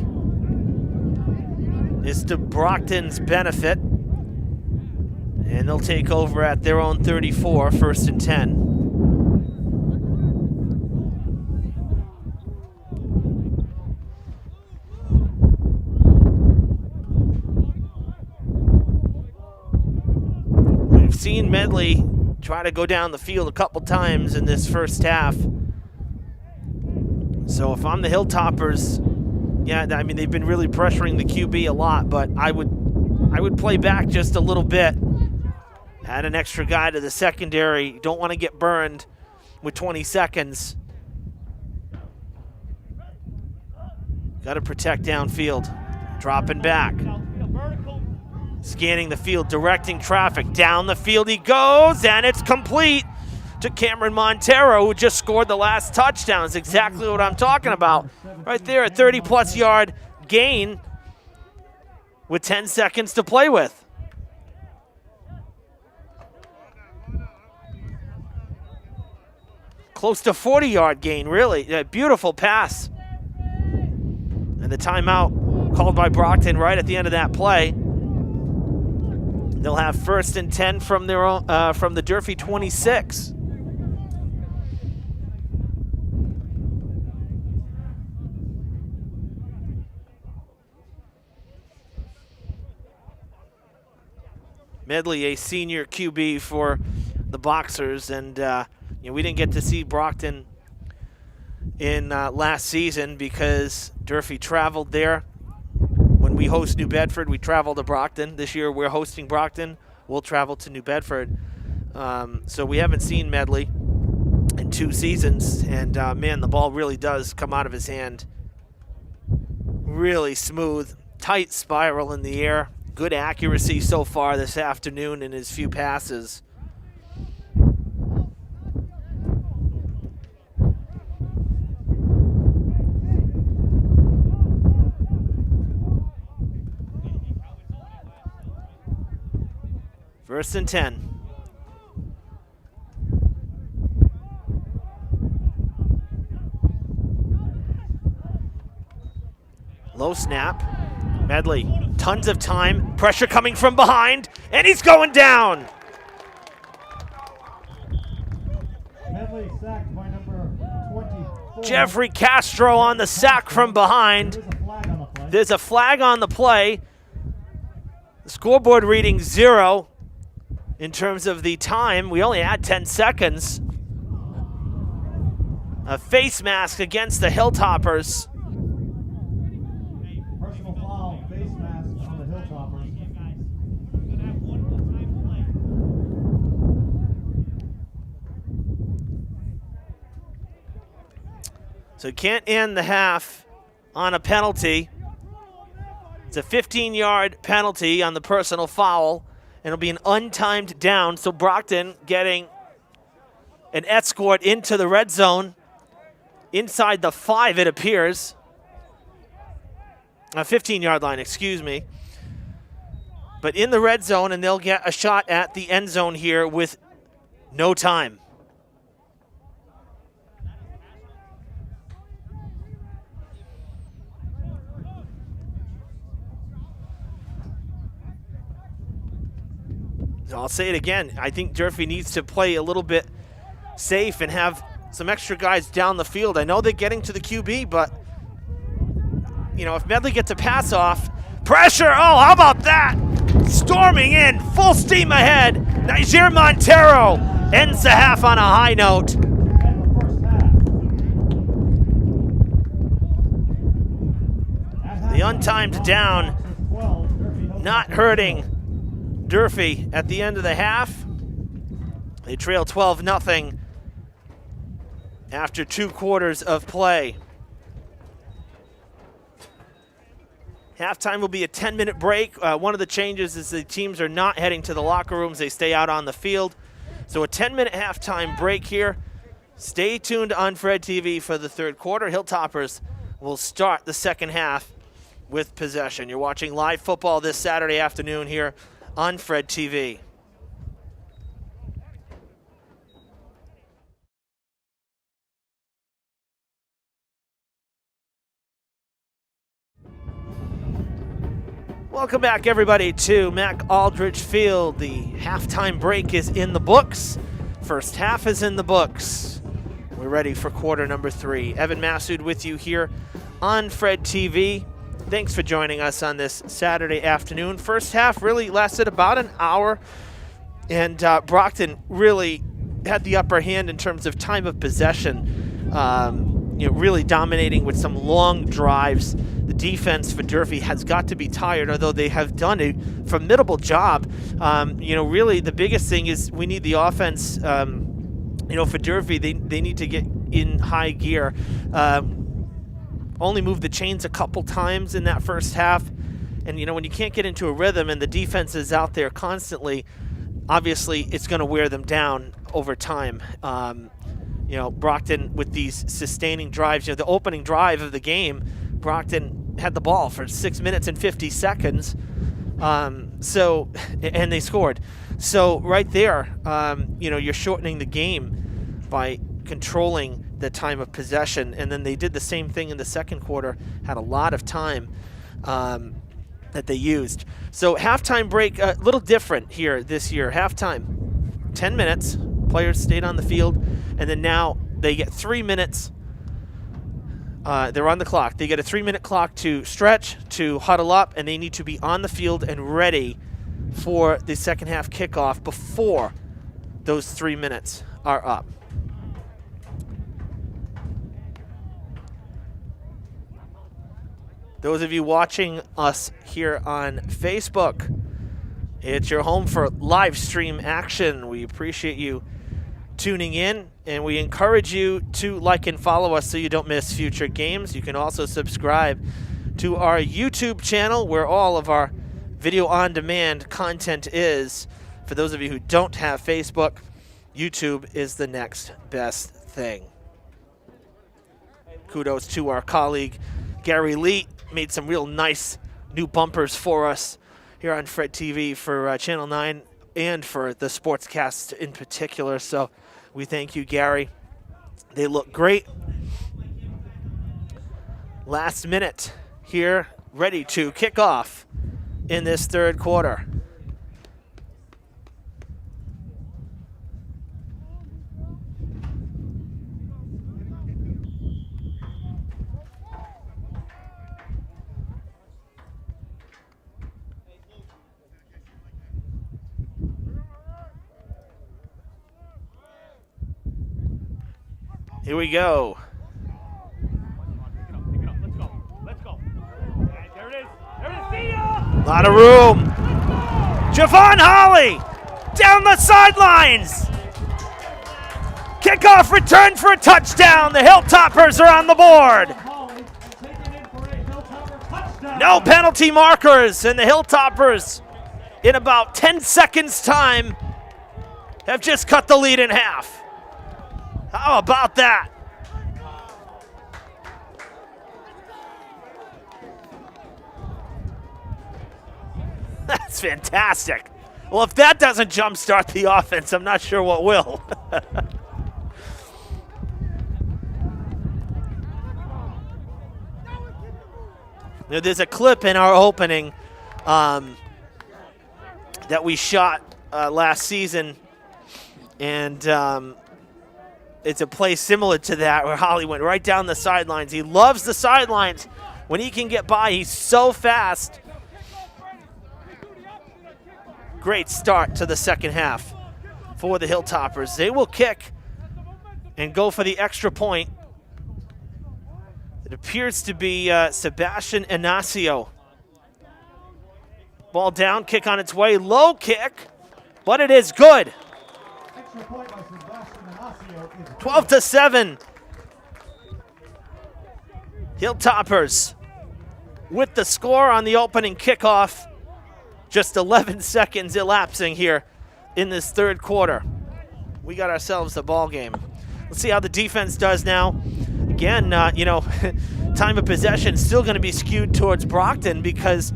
is to Brockton's benefit. And they'll take over at their own 34, first and 10. We've seen Medley try to go down the field a couple times in this first half. So if I'm the Hilltoppers, yeah, I mean, they've been really pressuring the QB a lot, but I would play back just a little bit. Add an extra guy to the secondary. Don't want to get burned with 20 seconds. Got to protect downfield. Dropping back. Scanning the field, directing traffic. Down the field he goes, and it's complete to Cameron Montero, who just scored the last touchdown. It's exactly what I'm talking about. Right there, a 30-plus yard gain with 10 seconds to play with. Close to 40-yard gain, really. A beautiful pass. And the timeout called by Brockton right at the end of that play. They'll have first and 10 from their own, from the Durfee 26. Medley, a senior QB for the Boxers, and we didn't get to see Brockton in last season because Durfee traveled there. When we host New Bedford, we travel to Brockton. This year we're hosting Brockton. We'll travel to New Bedford. So we haven't seen Medley in 2 seasons, and man, the ball really does come out of his hand. Really smooth, tight spiral in the air. Good accuracy so far this afternoon in his few passes. First and 10. Low snap. Medley, tons of time. Pressure coming from behind, and he's going down. Medley sacked by number 24. Jeffrey Castro on the sack from behind. There's a flag on the play. There's a flag on the play. The scoreboard reading 0 in terms of the time. We only had 10 seconds. A face mask against the Hilltoppers. Personal foul, face mask on the Hilltoppers. So you can't end the half on a penalty. It's a 15-yard penalty on the personal foul, and it'll be an untimed down. So Brockton getting an escort into the red zone, inside the 5, it appears. 15-yard line, excuse me. But in the red zone, and they'll get a shot at the end zone here with no time. I'll say it again. I think Durfee needs to play a little bit safe and have some extra guys down the field. I know they're getting to the QB, but, you know, if Medley gets a pass off, pressure, oh, how about that? Storming in, full steam ahead. Niger Montero ends the half on a high note. The untimed down, not hurting Durfee at the end of the half. They trail 12-0 after 2 quarters of play. Halftime will be a 10-minute break. One of the changes is the teams are not heading to the locker rooms. They stay out on the field. So a 10-minute halftime break here. Stay tuned on Fred TV for the 3rd quarter. Hilltoppers will start the 2nd half with possession. You're watching live football this Saturday afternoon here on Fred TV. Welcome back, everybody, to Mac Aldridge Field. The halftime break is in the books. First half is in the books. We're ready for quarter number 3. Evan Massoud with you here on Fred TV. Thanks for joining us on this Saturday afternoon. First half really lasted about an hour, and Brockton really had the upper hand in terms of time of possession. Really dominating with some long drives. The defense for Durfee has got to be tired, although they have done a formidable job. Really the biggest thing is we need the offense. For Durfee, they need to get in high gear. Only moved the chains a couple times in that first half. And, when you can't get into a rhythm and the defense is out there constantly, obviously it's going to wear them down over time. Brockton with these sustaining drives, the opening drive of the game, Brockton had the ball for 6 minutes and 50 seconds. And they scored. So right there, you're shortening the game by controlling the time of possession. And then they did the same thing in the 2nd quarter, had a lot of time that they used. So halftime break, a little different here this year. Halftime, 10 minutes, players stayed on the field, and then now they get 3 minutes. They're on the clock. They get a 3-minute clock to stretch, to huddle up, and they need to be on the field and ready for the 2nd half kickoff before those 3 minutes are up. Those of you watching us here on Facebook, it's your home for live stream action. We appreciate you tuning in, and we encourage you to like and follow us so you don't miss future games. You can also subscribe to our YouTube channel where all of our video on demand content is. For those of you who don't have Facebook, YouTube is the next best thing. Kudos to our colleague Gary Lee, made some real nice new bumpers for us here on Fred TV for Channel 9 and for the Sportscast in particular. So we thank you, Gary. They look great. Last minute here, ready to kick off in this 3rd quarter. Here we go. Let's go. There it is. See ya! A lot of room. Javon Holly down the sidelines. Kickoff return for a touchdown. The Hilltoppers are on the board. No penalty markers, and the Hilltoppers, in about 10 seconds' time, have just cut the lead in half. How about that? That's fantastic. Well, if that doesn't jumpstart the offense, I'm not sure what will. There's a clip in our opening that we shot last season, and it's a play similar to that where Holly went right down the sidelines. He loves the sidelines. When he can get by, he's so fast. Great start to the second half for the Hilltoppers. They will kick and go for the extra point. It appears to be Sebastian Inacio. Ball down, kick on its way, low kick, but it is good. 12-7. Hilltoppers with the score on the opening kickoff. Just 11 seconds elapsing here in this third quarter. We got ourselves a ball game. Let's see how the defense does now. Again, time of possession is still going to be skewed towards Brockton because,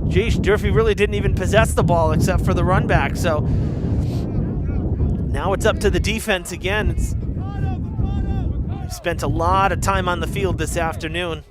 geez, Durfee really didn't even possess the ball except for the run back. So now it's up to the defense again. We've spent a lot of time on the field this afternoon.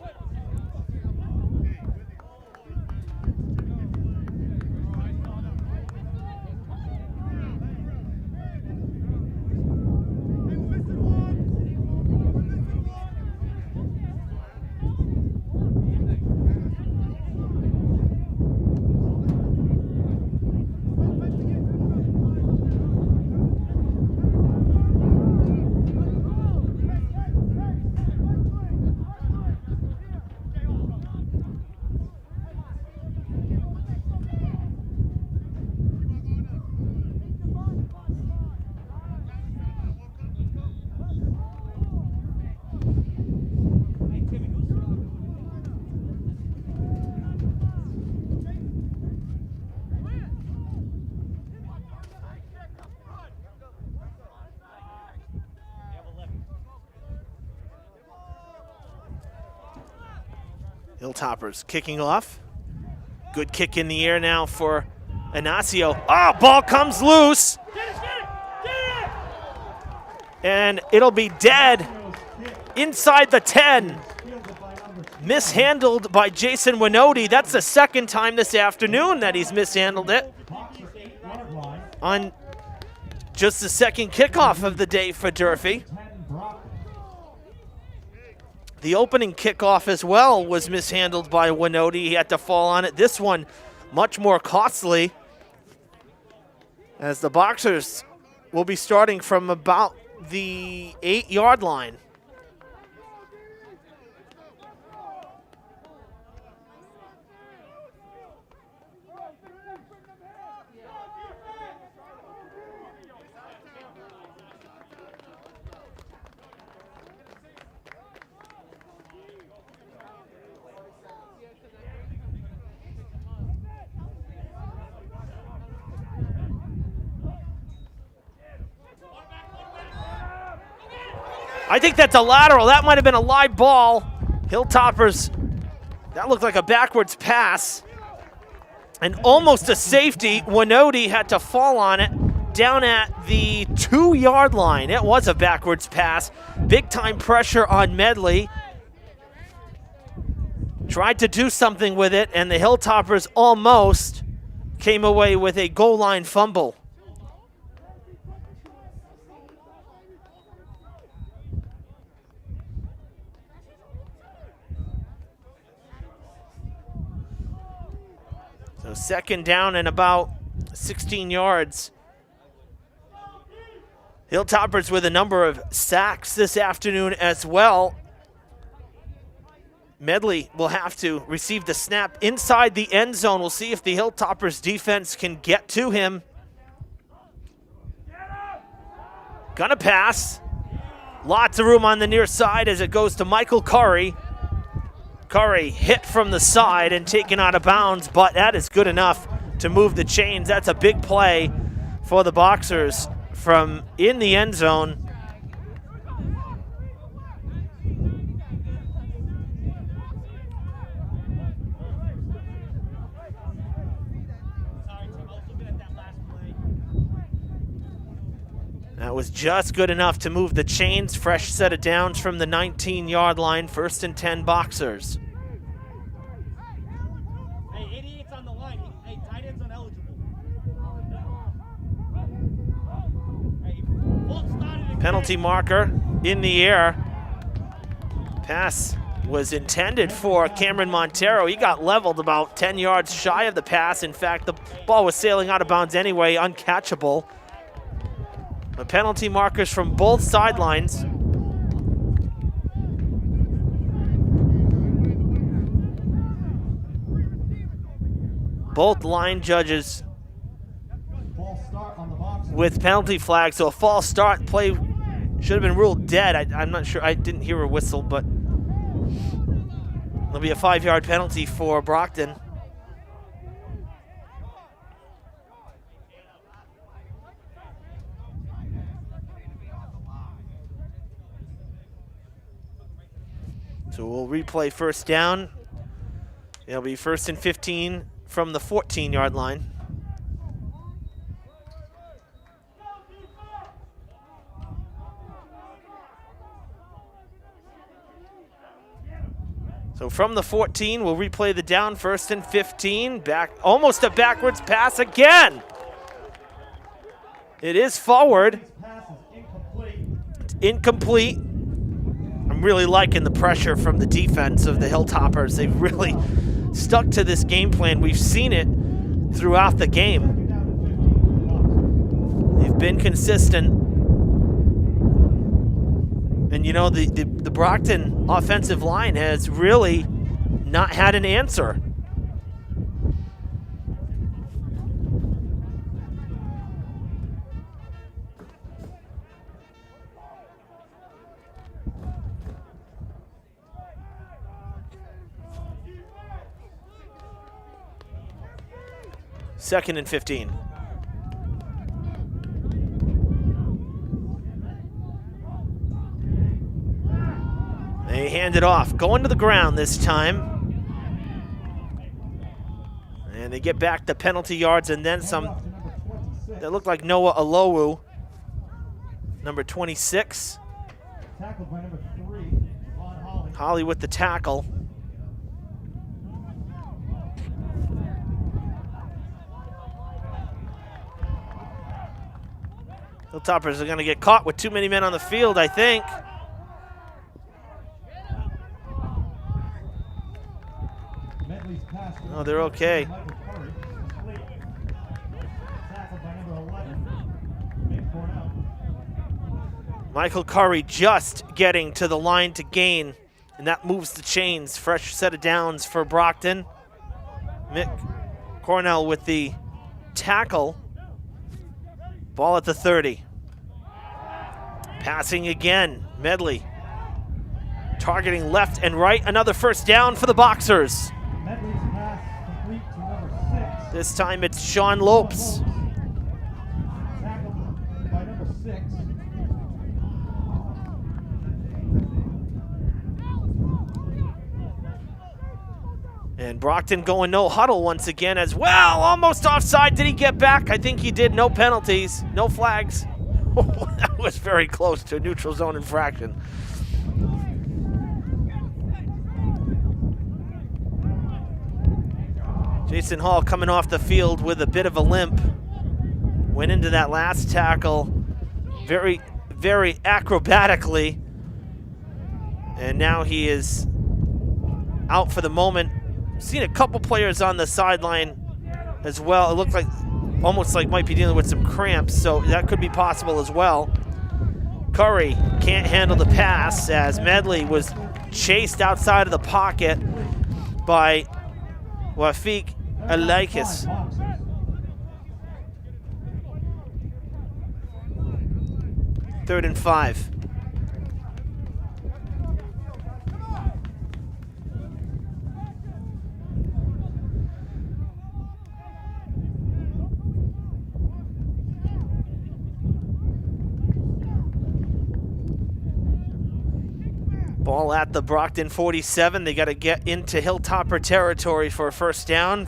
Hilltoppers kicking off. Good kick in the air now for Inacio. Ball comes loose. And it'll be dead inside the 10. Mishandled by Jason Winoti. That's the second time this afternoon that he's mishandled it. On just the second kickoff of the day for Durfee. The opening kickoff as well was mishandled by Winoti. He had to fall on it. This one, much more costly, as the Boxers will be starting from about the 8-yard line. I think that's a lateral. That might have been a live ball. Hilltoppers, that looked like a backwards pass. And almost a safety. Winoti had to fall on it down at the 2-yard line. It was a backwards pass. Big time pressure on Medley. Tried to do something with it, and the Hilltoppers almost came away with a goal line fumble. So second down and about 16 yards. Hilltoppers with a number of sacks this afternoon as well. Medley will have to receive the snap inside the end zone. We'll see if the Hilltoppers defense can get to him. Gonna pass. Lots of room on the near side as it goes to Michael Curry. Curry hit from the side and taken out of bounds, but that is good enough to move the chains. That's a big play for the Boxers from in the end zone. That was just good enough to move the chains. Fresh set of downs from the 19-yard line. 1st and 10 Boxers. Hey, 88's on the line. Hey, tight end's uneligible. Penalty marker in the air. Pass was intended for Cameron Montero. He got leveled about 10 yards shy of the pass. In fact, the ball was sailing out of bounds anyway, uncatchable. The penalty markers from both sidelines. Both line judges with penalty flags, so a false start. Play should have been ruled dead. I'm not sure. I didn't hear a whistle, but there'll be a 5-yard penalty for Brockton. So we'll replay first down. It'll be 1st and 15 from the 14-yard line. So from the 14, we'll replay the down, 1st and 15. Back, almost a backwards pass again. It is forward. It's incomplete. I'm really liking the pressure from the defense of the Hilltoppers. They've really stuck to this game plan. We've seen it throughout the game. They've been consistent. And you know, the Brockton offensive line has really not had an answer. Second and 15. They hand it off, going to the ground this time. And they get back the penalty yards and then some. That looked like Noah Alowu, number 26. Tackled by number 3, Holly. Holly with the tackle. Hilltoppers are going to get caught with too many men on the field, I think. Oh, they're okay. Michael Curry just getting to the line to gain, and that moves the chains. Fresh set of downs for Brockton. Mick Cornell with the tackle. Ball at the 30. Passing again, Medley. Targeting left and right, another first down for the Boxers. Medley's pass complete to number 6. This time it's Sean Lopes. Tackled by number 6. And Brockton going no huddle once again as well. Almost offside. Did he get back? I think he did. No penalties, no flags. That was very close to a neutral zone infraction. Jason Hall coming off the field with a bit of a limp. Went into that last tackle very, very acrobatically. And now he is out for the moment. Seen a couple players on the sideline as well. It looked like almost like might be dealing with some cramps, so that could be possible as well. Curry can't handle the pass as Medley was chased outside of the pocket by Wafik Alaikis. 3rd and 5. Ball at the Brockton 47. They got to get into Hilltopper territory for a first down.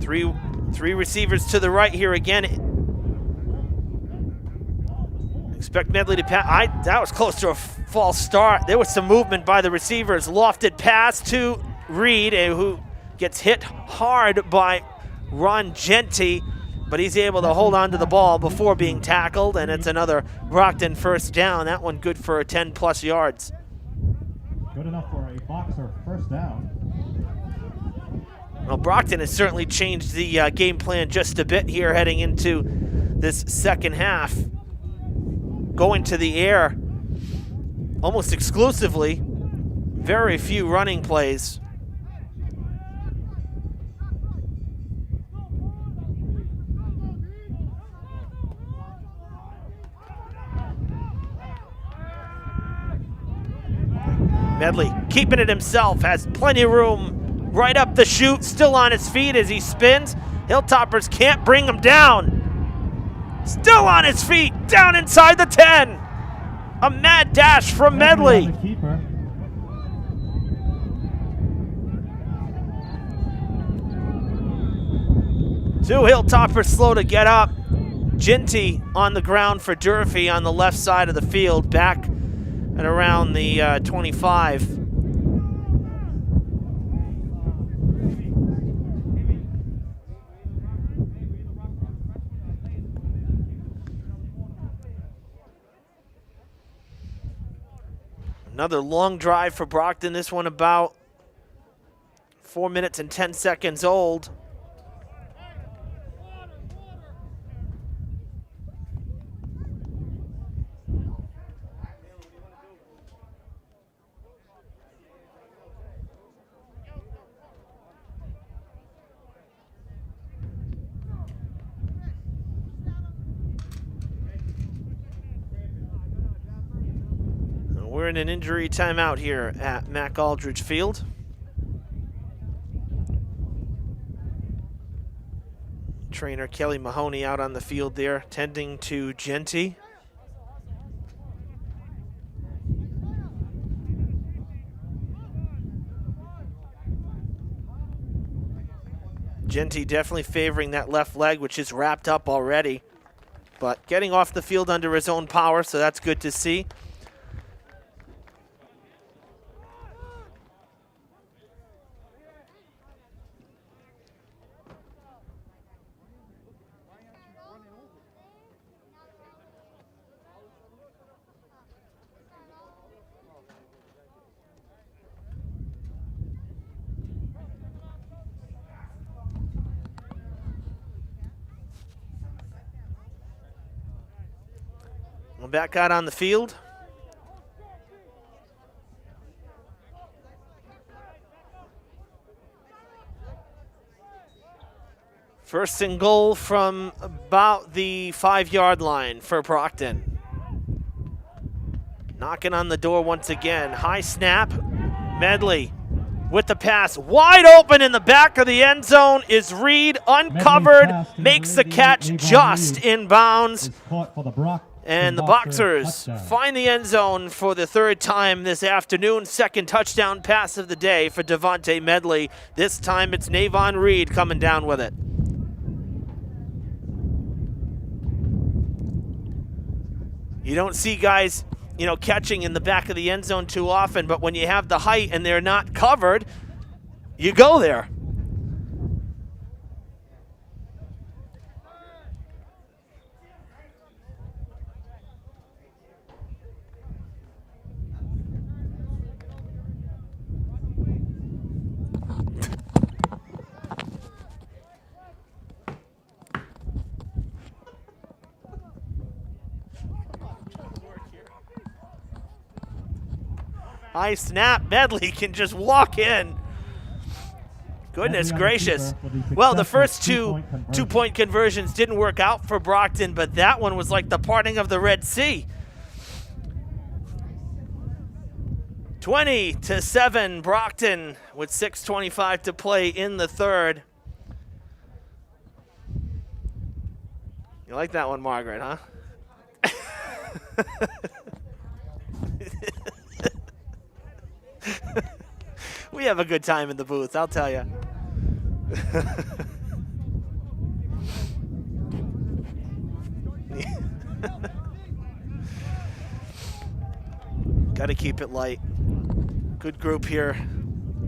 Three receivers to the right here again. Expect Medley to pass. That was close to a false start. There was some movement by the receivers. Lofted pass to Reed, who gets hit hard by run Genty, but he's able to hold on to the ball before being tackled, and it's another Brockton first down. That one good for 10+ yards. Good enough for a Boxer first down. Well, Brockton has certainly changed the game plan just a bit here heading into this second half. Going to the air almost exclusively. Very few running plays. Medley keeping it himself, has plenty of room right up the chute, still on his feet as he spins. Hilltoppers can't bring him down. Still on his feet, down inside the 10. A mad dash from Medley. Two Hilltoppers slow to get up. Genty on the ground for Durfee on the left side of the field, back at around the 25. Another long drive for Brockton, this one about 4 minutes and 10 seconds old. We're in an injury timeout here at Mac Aldridge Field. Trainer Kelly Mahoney out on the field there, tending to Genty. Genty definitely favoring that left leg, which is wrapped up already, but getting off the field under his own power, so that's good to see. Back out on the field. First and goal from about the 5-yard line for Brockton. Knocking on the door once again. High snap. Medley with the pass. Wide open in the back of the end zone is Reed. Uncovered. Makes the catch just in bounds. And the Boxers find the end zone for the third time this afternoon. Second touchdown pass of the day for Devontae Medley. This time it's Navon Reed coming down with it. You don't see guys, catching in the back of the end zone too often, but when you have the height and they're not covered, you go there. High snap. Medley can just walk in. Goodness gracious. Well, the first two-point conversions didn't work out for Brockton, but that one was like the parting of the Red Sea. 20-7 Brockton with 6:25 to play in the third. You like that one, Margaret, huh? We have a good time in the booth, I'll tell you. Got to keep it light. Good group here.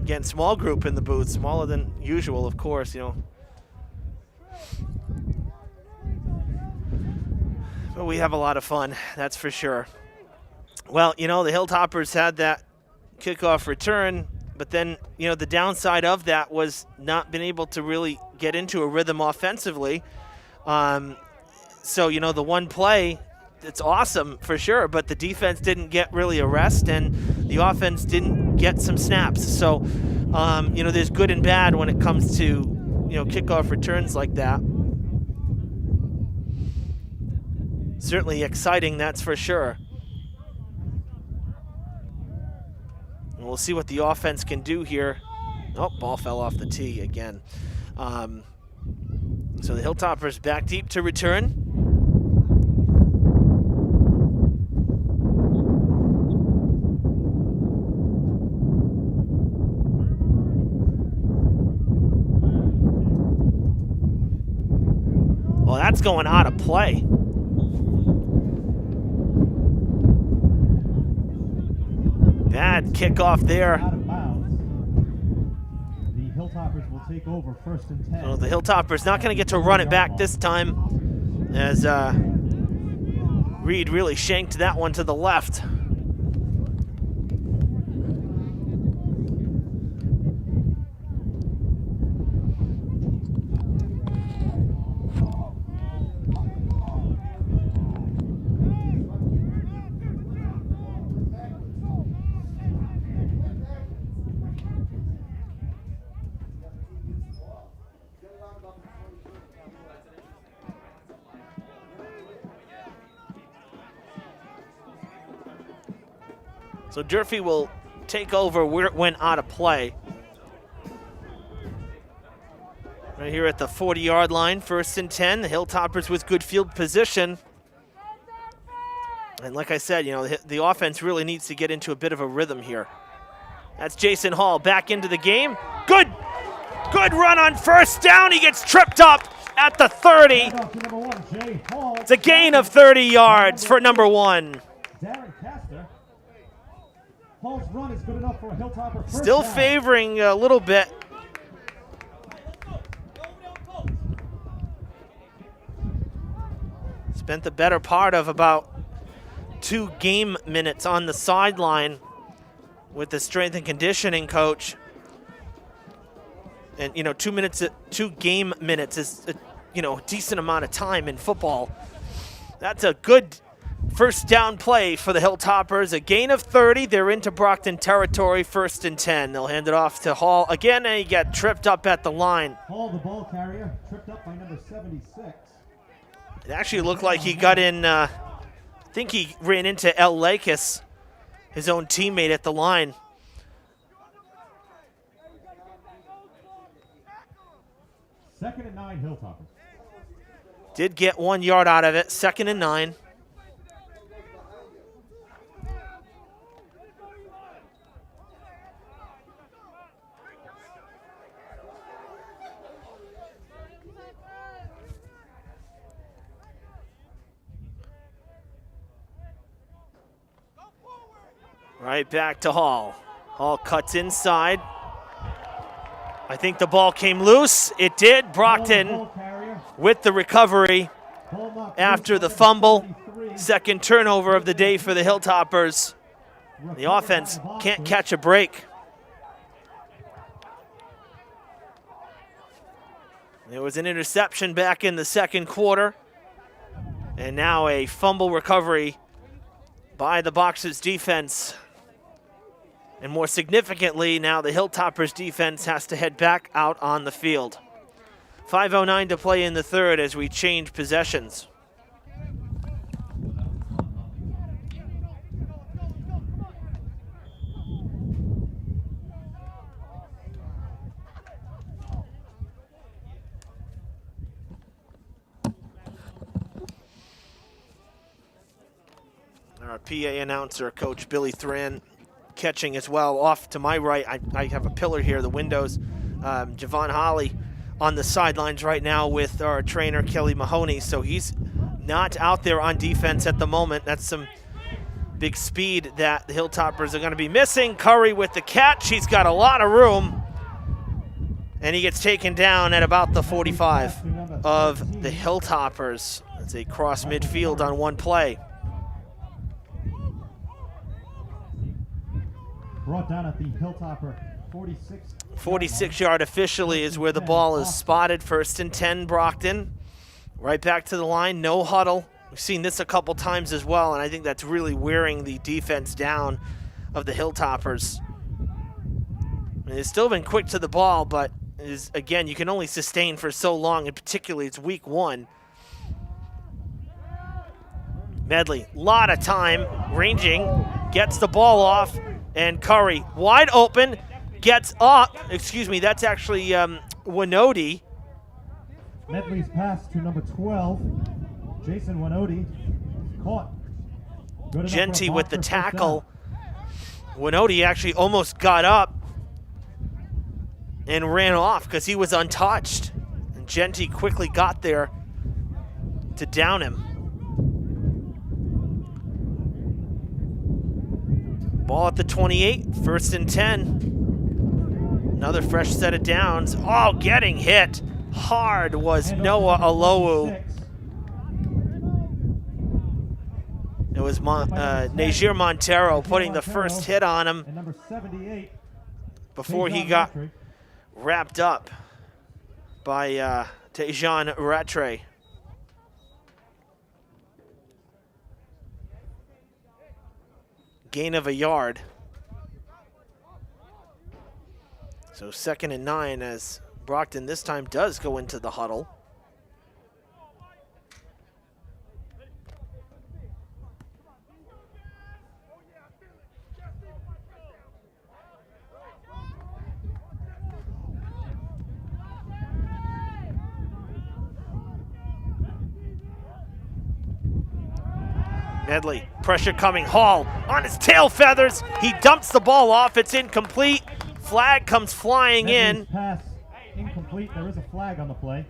Again, small group in the booth, smaller than usual, of course, But we have a lot of fun, that's for sure. Well, you know, the Hilltoppers had that kickoff return, but then, you know, the downside of that was not being able to really get into a rhythm offensively. So, you know, the one play, it's awesome for sure, but the defense didn't get really a rest, and the offense didn't get some snaps. So, you know, there's good and bad when it comes to, you know, kickoff returns like that. Certainly exciting, that's for sure. And we'll see what the offense can do here. Oh, ball fell off the tee again. So the Hilltoppers back deep to return. Well, that's going out of play. Bad kickoff there. Out of bounds. The Hilltoppers will take over 1st and 10. So the Hilltoppers not going to get to run it back this time, as Reed really shanked that one to the left. So Durfee will take over where it went out of play. Right here at the 40-yard line, 1st and 10. The Hilltoppers with good field position. And like I said, you know, the offense really needs to get into a bit of a rhythm here. That's Jason Hall back into the game. Good run on 1st down. He gets tripped up at the 30. It's a gain of 30 yards for number 1. Hall's run is good enough for a Hilltopper first Still down. favoring a little bit. Spent the better part of about 2 game minutes on the sideline with the strength and conditioning coach. And, you know, 2 game minutes is, you know, a decent amount of time in football. That's a good first down play for the Hilltoppers. A gain of 30. They're into Brockton territory, 1st and 10. They'll hand it off to Hall again, and he got tripped up at the line. Hall, the ball carrier, tripped up by number 76. It actually looked like he got in, I think he ran into L. Lakis, his own teammate at the line. Second and 9, Hilltoppers. Did get 1 yard out of it, 2nd and 9. Right back to Hall. Hall cuts inside. I think the ball came loose. It did. Brockton with the recovery after the fumble. 2nd turnover of the day for the Hilltoppers. The offense can't catch a break. There was an interception back in the 2nd quarter. And now a fumble recovery by the Boxers defense. And more significantly, now the Hilltoppers defense has to head back out on the field. 5:09 to play in the 3rd as we change possessions. Our PA announcer, Coach Billy Thran, catching as well. Off to my right, I have a pillar here, the windows. Javon Holly on the sidelines right now with our trainer, Kelly Mahoney. So he's not out there on defense at the moment. That's some big speed that the Hilltoppers are going to be missing. Curry with the catch. He's got a lot of room. And he gets taken down at about the 45. Number of the Hilltoppers as they cross midfield on one play. Brought down at the Hilltopper 46. 46-yard officially is where the ball is spotted. 1st and 10, Brockton. Right back to the line, no huddle. We've seen this a couple times as well, and I think that's really wearing the defense down of the Hilltoppers. I mean, they've still been quick to the ball, but again, you can only sustain for so long, and particularly it's week 1. Medley, lot of time, ranging, gets the ball off, and Curry, wide open, gets up. Excuse me, that's actually Winoti. Medley's pass to number 12, Jason Winoti, caught. Genty with the tackle. Winoti actually almost got up and ran off because he was untouched. And Genty quickly got there to down him. Ball at the 28, 1st and 10. Another fresh set of downs. Oh, getting hit hard was Noah Alowu. It was Najir Montero putting the first hit on him And number 78, before he got wrapped up by Tejan Rattray. Gain of a yard. So 2nd and 9 as Brockton this time does go into the huddle. Medley, pressure coming, Hall on his tail feathers. He dumps the ball off, it's incomplete. Flag comes flying Medley's in. pass incomplete. There is a flag on the play.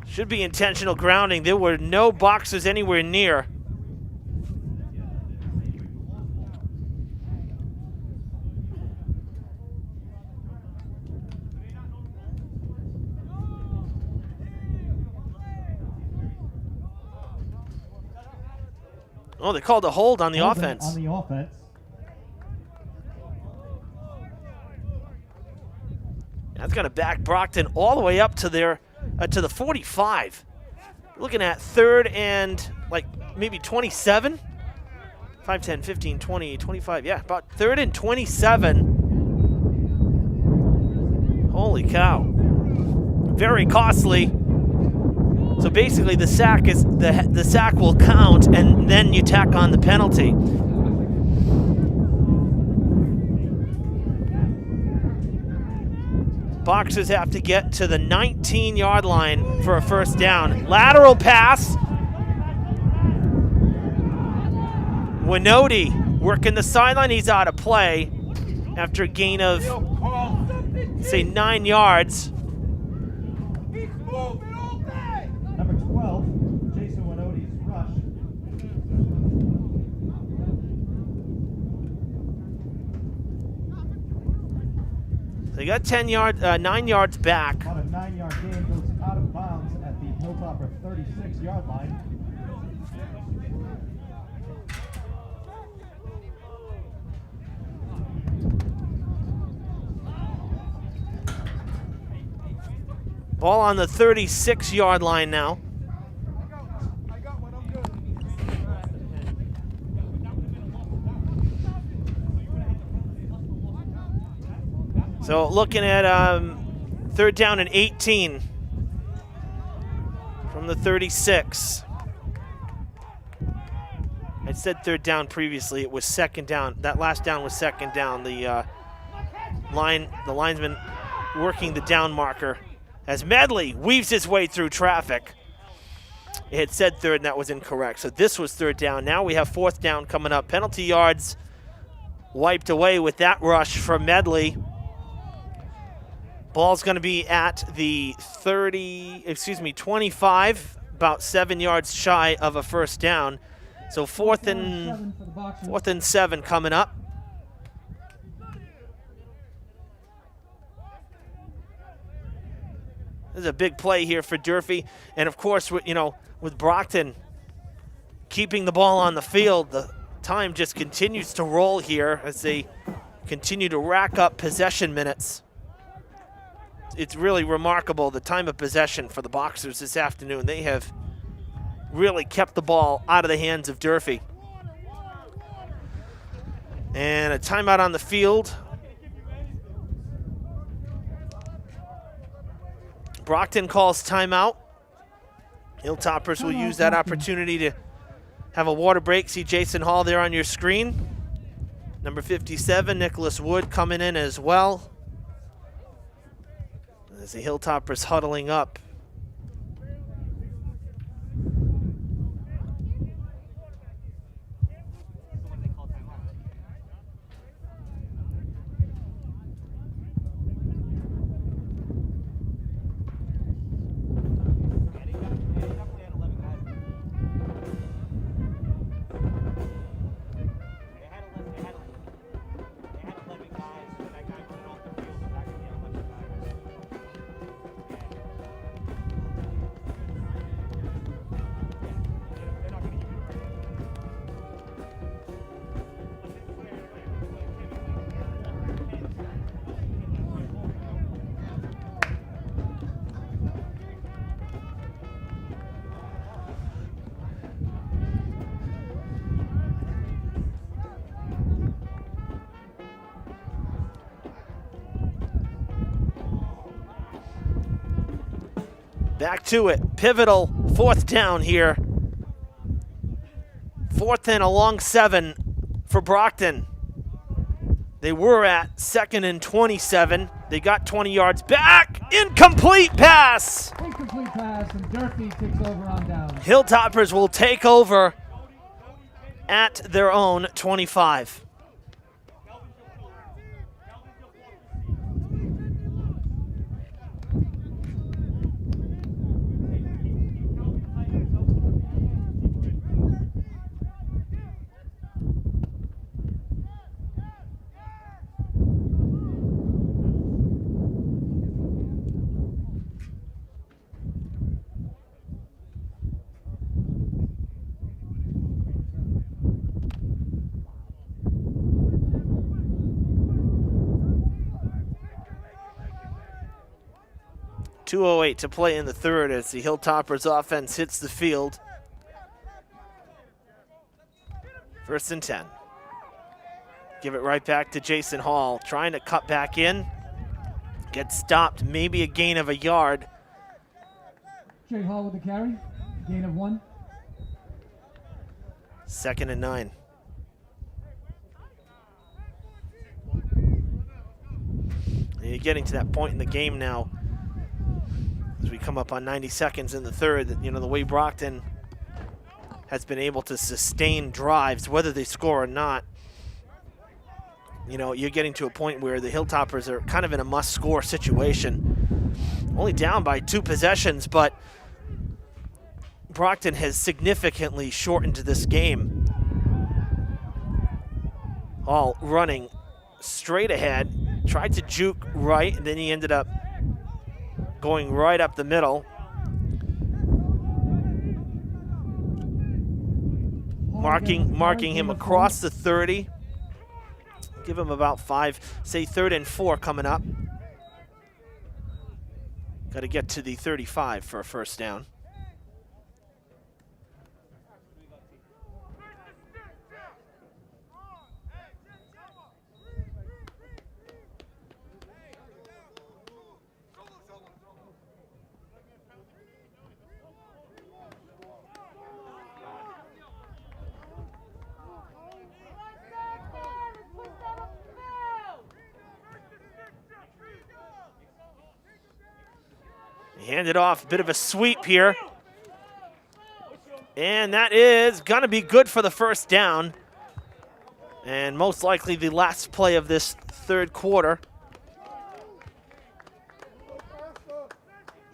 Should be intentional grounding. There were no boxers anywhere near. Oh, they called a hold on the offense. On the offense. That's going to back Brockton all the way up to their to the 45. Looking at 3rd and like maybe 27. 5, 10, 15, 20, 25. Yeah, about 3rd and 27. Holy cow. Very costly. So basically the sack is the sack will count and then you tack on the penalty. Boxers have to get to the 19-yard line for a 1st down. Lateral pass. Winoti working the sideline. He's out of play after a gain of, say, 9 yards. Number 12, Jason Winoti's rush. They got 9 yards back. On a 9-yard gain, goes out of bounds at the Hilltopper 36-yard line. Ball on the 36-yard line now. So looking at 3rd down and 18 from the 36. I said 3rd down previously. It was 2nd down. That last down was 2nd down. The linesman working the down marker as Medley weaves his way through traffic. It had said 3rd, and that was incorrect. So this was 3rd down. Now we have 4th down coming up. Penalty yards wiped away with that rush from Medley. Ball's going to be at the 25, about 7 yards shy of a 1st down. So 4th and 7 coming up. This is a big play here for Durfee. And, of course, with Brockton keeping the ball on the field, the time just continues to roll here as they continue to rack up possession minutes. It's really remarkable, the time of possession for the Boxers this afternoon. They have really kept the ball out of the hands of Durfee. And a timeout on the field. Brockton calls timeout. Hilltoppers will use that opportunity to have a water break. See Jason Hall there on your screen. Number 57, Nicholas Wood, coming in as well. As the Hilltoppers huddling up. Back to it, pivotal 4th down here. 4th and a long 7 for Brockton. They were at 2nd and 27. They got 20 yards back. Incomplete pass. Incomplete pass, and Durfee takes over on down. Hilltoppers will take over at their own 25. .208 to play in the third as the Hilltoppers offense hits the field. 1st and 10. Give it right back to Jason Hall, trying to cut back in. Gets stopped, maybe a gain of a yard. Jay Hall with the carry, gain of 1. 2nd and 9. You're getting to that point in the game now, as we come up on 90 seconds in the third, that, the way Brockton has been able to sustain drives, whether they score or not, you're getting to a point where the Hilltoppers are kind of in a must-score situation. Only down by 2 possessions, but Brockton has significantly shortened this game. All running straight ahead, tried to juke right, and then he ended up going right up the middle. Marking him across the 30. Give him about 5, say 3rd and 4 coming up. Got to get to the 35 for a 1st down. Hand it off, a bit of a sweep here. And that is going to be good for the 1st down. And most likely the last play of this 3rd quarter.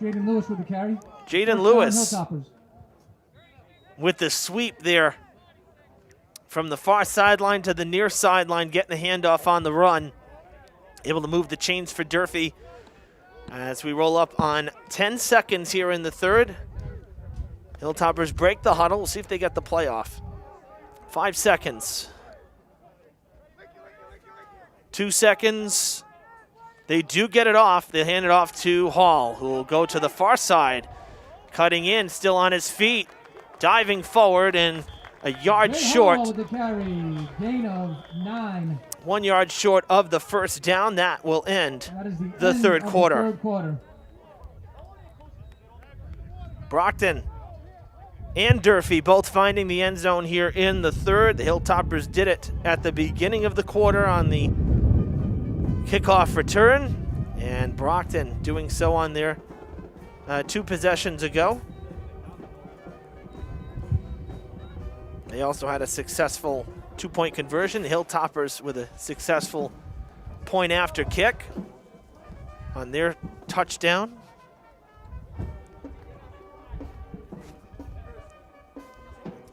Jaden Lewis with the carry. Jaden Lewis with the sweep there from the far sideline to the near sideline, getting the handoff on the run. Able to move the chains for Durfee As we roll up on 10 seconds here in the third. Hilltoppers break the huddle. We'll see if they get the playoff. 5 seconds. 2 seconds. They do get it off. They hand it off to Hall, who will go to the far side. Cutting in, still on his feet. Diving forward and a yard short. Hall with the carry. Gain of 9. 1 yard short of the first down. That will end That is the end third of quarter. The third quarter. Brockton and Durfee both finding the end zone here in the third. The Hilltoppers did it at the beginning of the quarter on the kickoff return, and Brockton doing so on their 2 possessions ago. They also had a successful 2-point conversion. The Hilltoppers with a successful point after kick on their touchdown.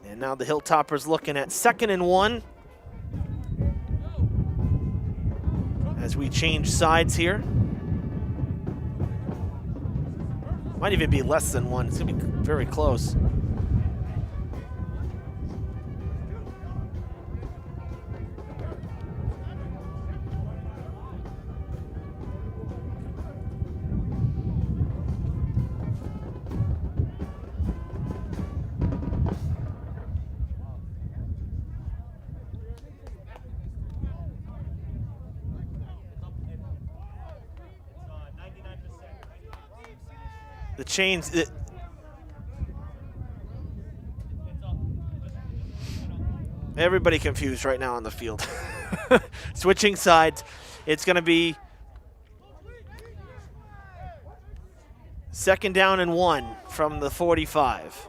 And now the Hilltoppers looking at 2nd and 1 as we change sides here. Might even be less than 1. It's going to be very close. The chains. Everybody confused right now on the field. Switching sides. It's going to be 2nd down and 1 from the 45.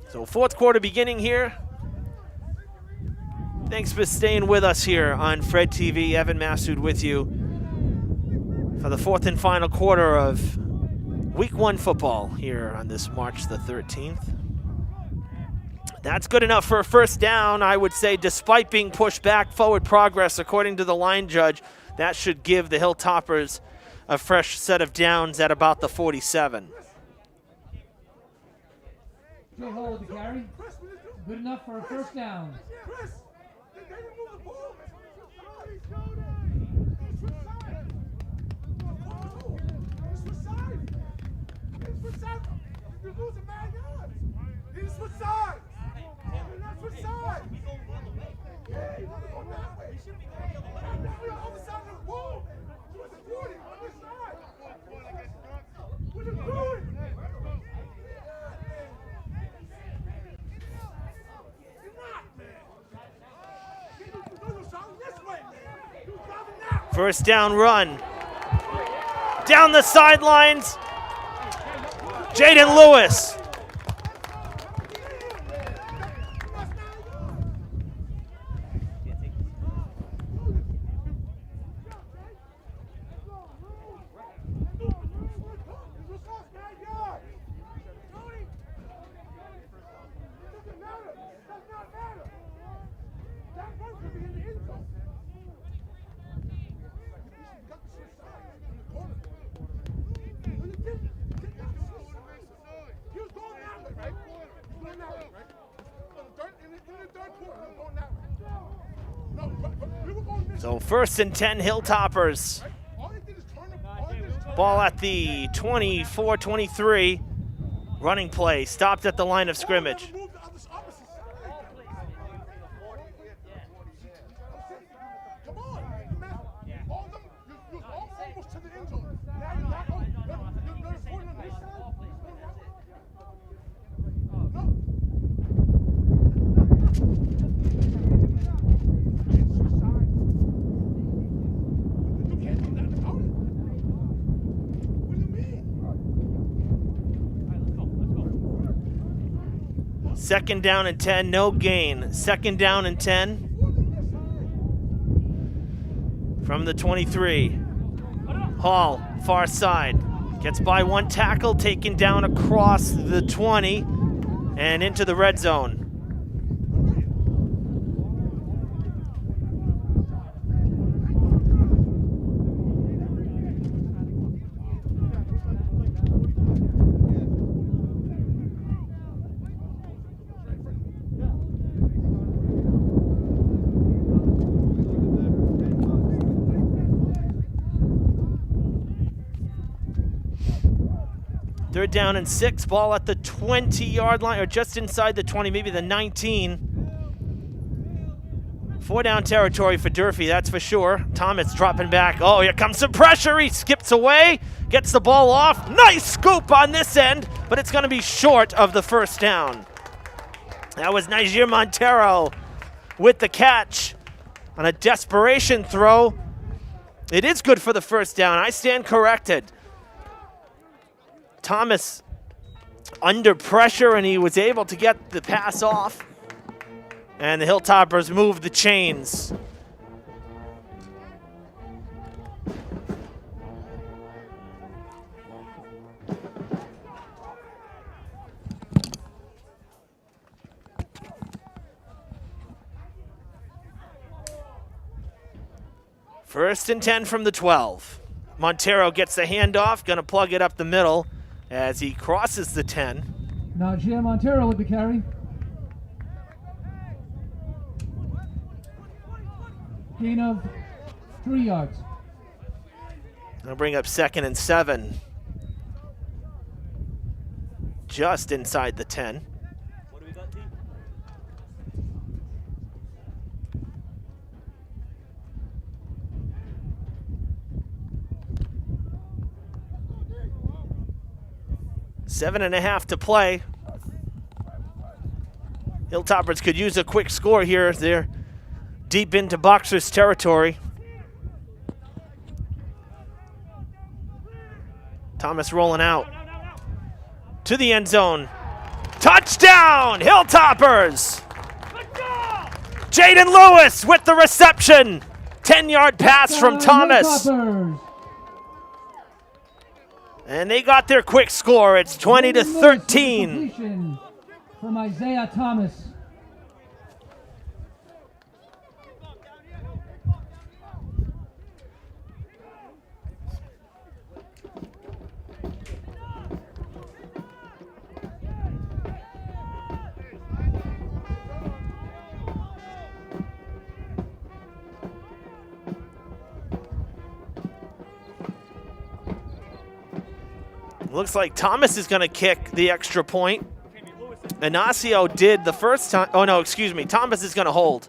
So 4th quarter beginning here. Thanks for staying with us here on Fred TV. Evan Massoud with you for the 4th and final quarter of Week 1 football here on this March the 13th. That's good enough for a first down, I would say, despite being pushed back. Forward progress, according to the line judge. That should give the Hilltoppers a fresh set of downs at about the 47. Jay Hall with the carry. Good enough for a first down. First down run. Down the sidelines. Jaden Lewis. So 1st and 10 Hilltoppers. Ball at the 24-23. Running play stopped at the line of scrimmage. Second down and 10, no gain. 2nd down and 10 from the 23. Hall, far side, gets by 1 tackle, taken down across the 20 and into the red zone. Third down and 6, ball at the 20-yard line, or just inside the 20, maybe the 19. 4-down territory for Durfee, that's for sure. Thomas dropping back. Oh, here comes some pressure. He skips away, gets the ball off. Nice scoop on this end, but it's going to be short of the first down. That was Niger Montero with the catch on a desperation throw. It is good for the first down. I stand corrected. Thomas under pressure, and he was able to get the pass off. And the Hilltoppers move the chains. First and 10 from the 12. Montero gets the handoff, gonna plug it up the middle as he crosses the 10. Najee Montero with the carry. Gain of 3 yards. I'll bring up 2nd and 7. Just inside the 10. What do we got, team? Seven and a half to play. Hilltoppers could use a quick score here. They're deep into Boxers territory. Thomas rolling out to the end zone. Touchdown, Hilltoppers! Jaden Lewis with the reception. 10-yard pass from Thomas. Hilltoppers. And they got their quick score. It's 20 to Jaden Lewis with the 13. completion from Isaiah Thomas. Looks like Thomas is going to kick the extra point. Inacio did the first time. Oh, no, excuse me. Thomas is going to hold.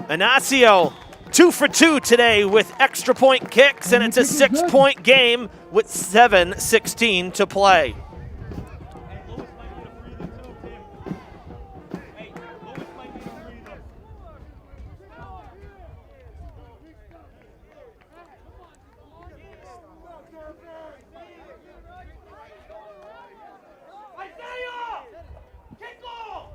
Inacio, 2 for 2 today with extra point kicks, and it's a 6-point game with 7:16 to play. Hey, Lewis might need a breather. Isaiah! Kick off!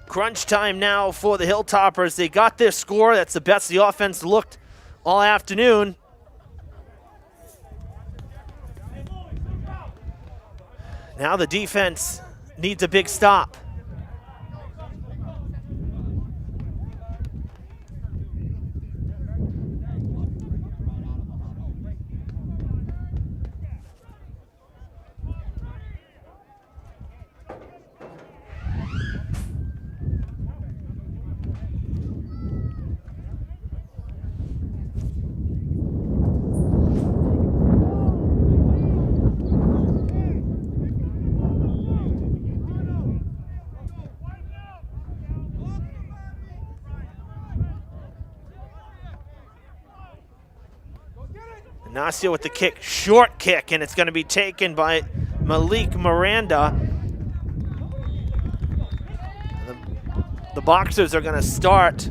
Crunch time now for the Hilltoppers. They got their score. That's the best the offense looked all afternoon. Now the defense needs a big stop. Inacio with the kick, short kick, and it's going to be taken by Malik Miranda. The Boxers are going to start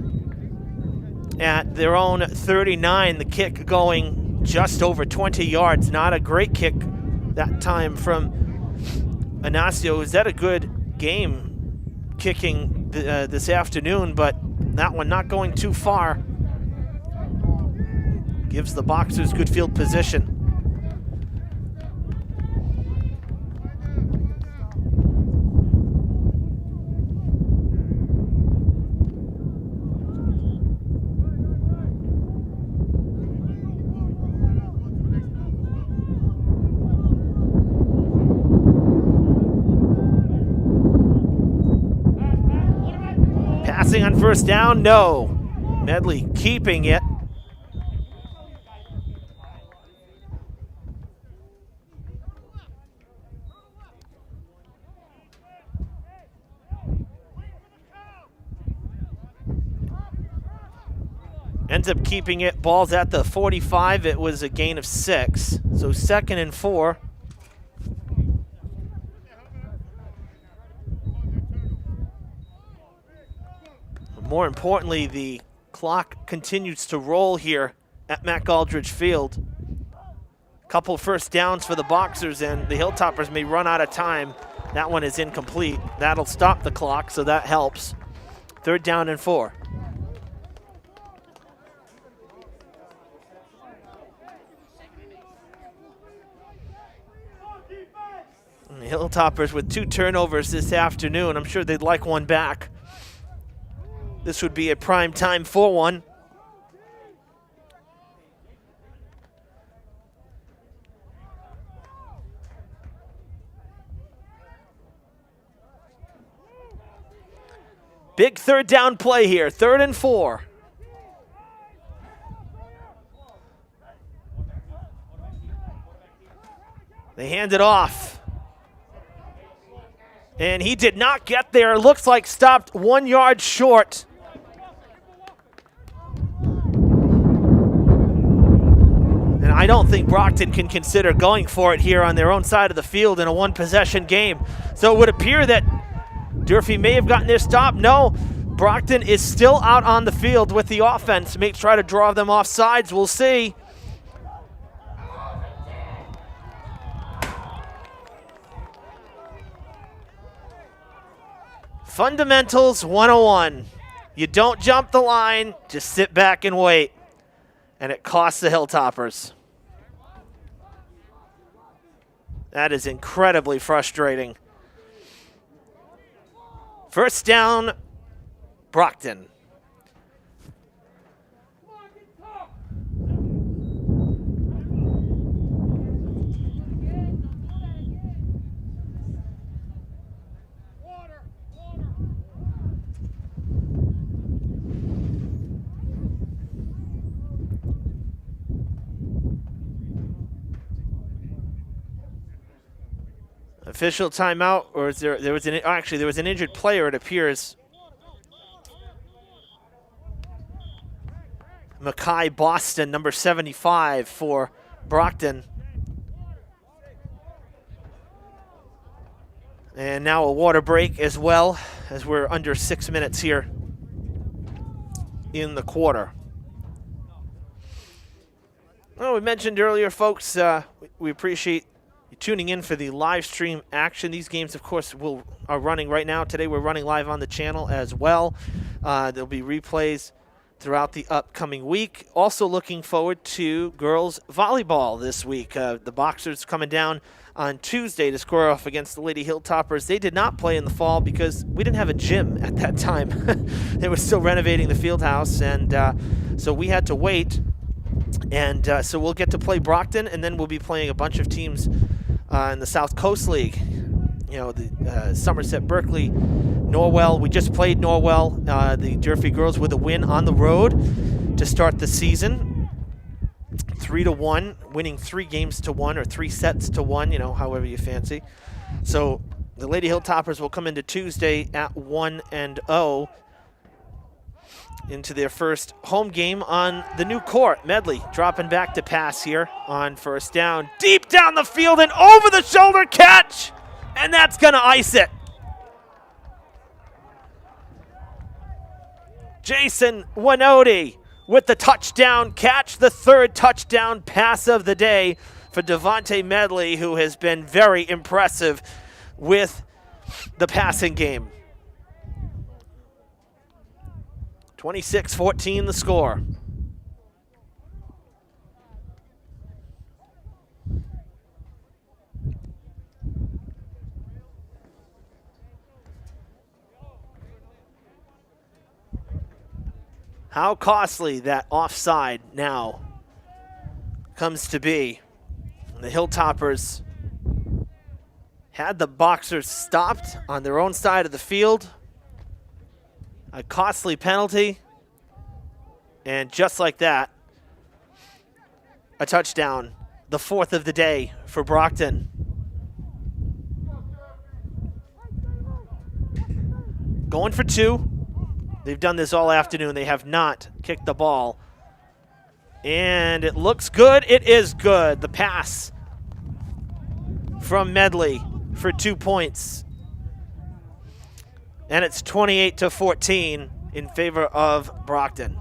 at their own 39. The kick going just over 20 yards. Not a great kick that time from Inacio. Is that a good game kicking this afternoon? But that one not going too far. Gives the Boxers good field position. passing on first down? No. Medley keeping it. Ends up keeping it. Ball's at the 45. It was a gain of 6. So 2nd and 4. More importantly, the clock continues to roll here at Mac Aldridge Field. Couple first downs for the Boxers, and the Hilltoppers may run out of time. That one is incomplete. That'll stop the clock, so that helps. 3rd down and 4. And the Hilltoppers with 2 turnovers this afternoon. I'm sure they'd like one back. This would be a prime time for one. Big 3rd down play here, 3rd and 4. They hand it off. And he did not get there. Looks like stopped 1 yard short. And I don't think Brockton can consider going for it here on their own side of the field in a 1-possession game. So it would appear that Durfee may have gotten their stop. No, Brockton is still out on the field with the offense. May try to draw them off sides. We'll see. Fundamentals 101. You don't jump the line, just sit back and wait. And it costs the Hilltoppers. That is incredibly frustrating. 1st down, Brockton. Official timeout, or is there was an injured player, it appears. Mackay Boston, number 75 for Brockton. And now a water break as well, as we're under 6 minutes here in the quarter. Well, we mentioned earlier, folks, we appreciate you tuning in for the live stream action. These games, of course, are running right now. Today we're running live on the channel as well. There'll be replays throughout the upcoming week. Also looking forward to girls volleyball this week. The Boxers coming down on Tuesday to square off against the Lady Hilltoppers. They did not play in the fall because we didn't have a gym at that time. They were still renovating the field house, and so we had to wait. And so we'll get to play Brockton, and then we'll be playing a bunch of teams in the South Coast League. You know, the Somerset, Berkeley, Norwell. We just played Norwell. The Durfee girls with a win on the road to start the season. 3-1, winning 3 games to 1 or 3 sets to 1, you know, however you fancy. So the Lady Hilltoppers will come into Tuesday at 1-0 into their first home game on the new court. Medley dropping back to pass here on first down. Deep down the field and over the shoulder catch. And that's going to ice it. Jason Winoti with the touchdown catch, the 3rd touchdown pass of the day for Devontae Medley, who has been very impressive with the passing game. 26-14 the score. How costly that offside now comes to be. The Hilltoppers had the Boxers stopped on their own side of the field. A costly penalty. And just like that, a touchdown. The 4th of the day for Brockton. Going for 2. They've done this all afternoon. They have not kicked the ball. And it looks good. It is good. The pass from Medley for 2 points. And it's 28-14 in favor of Brockton.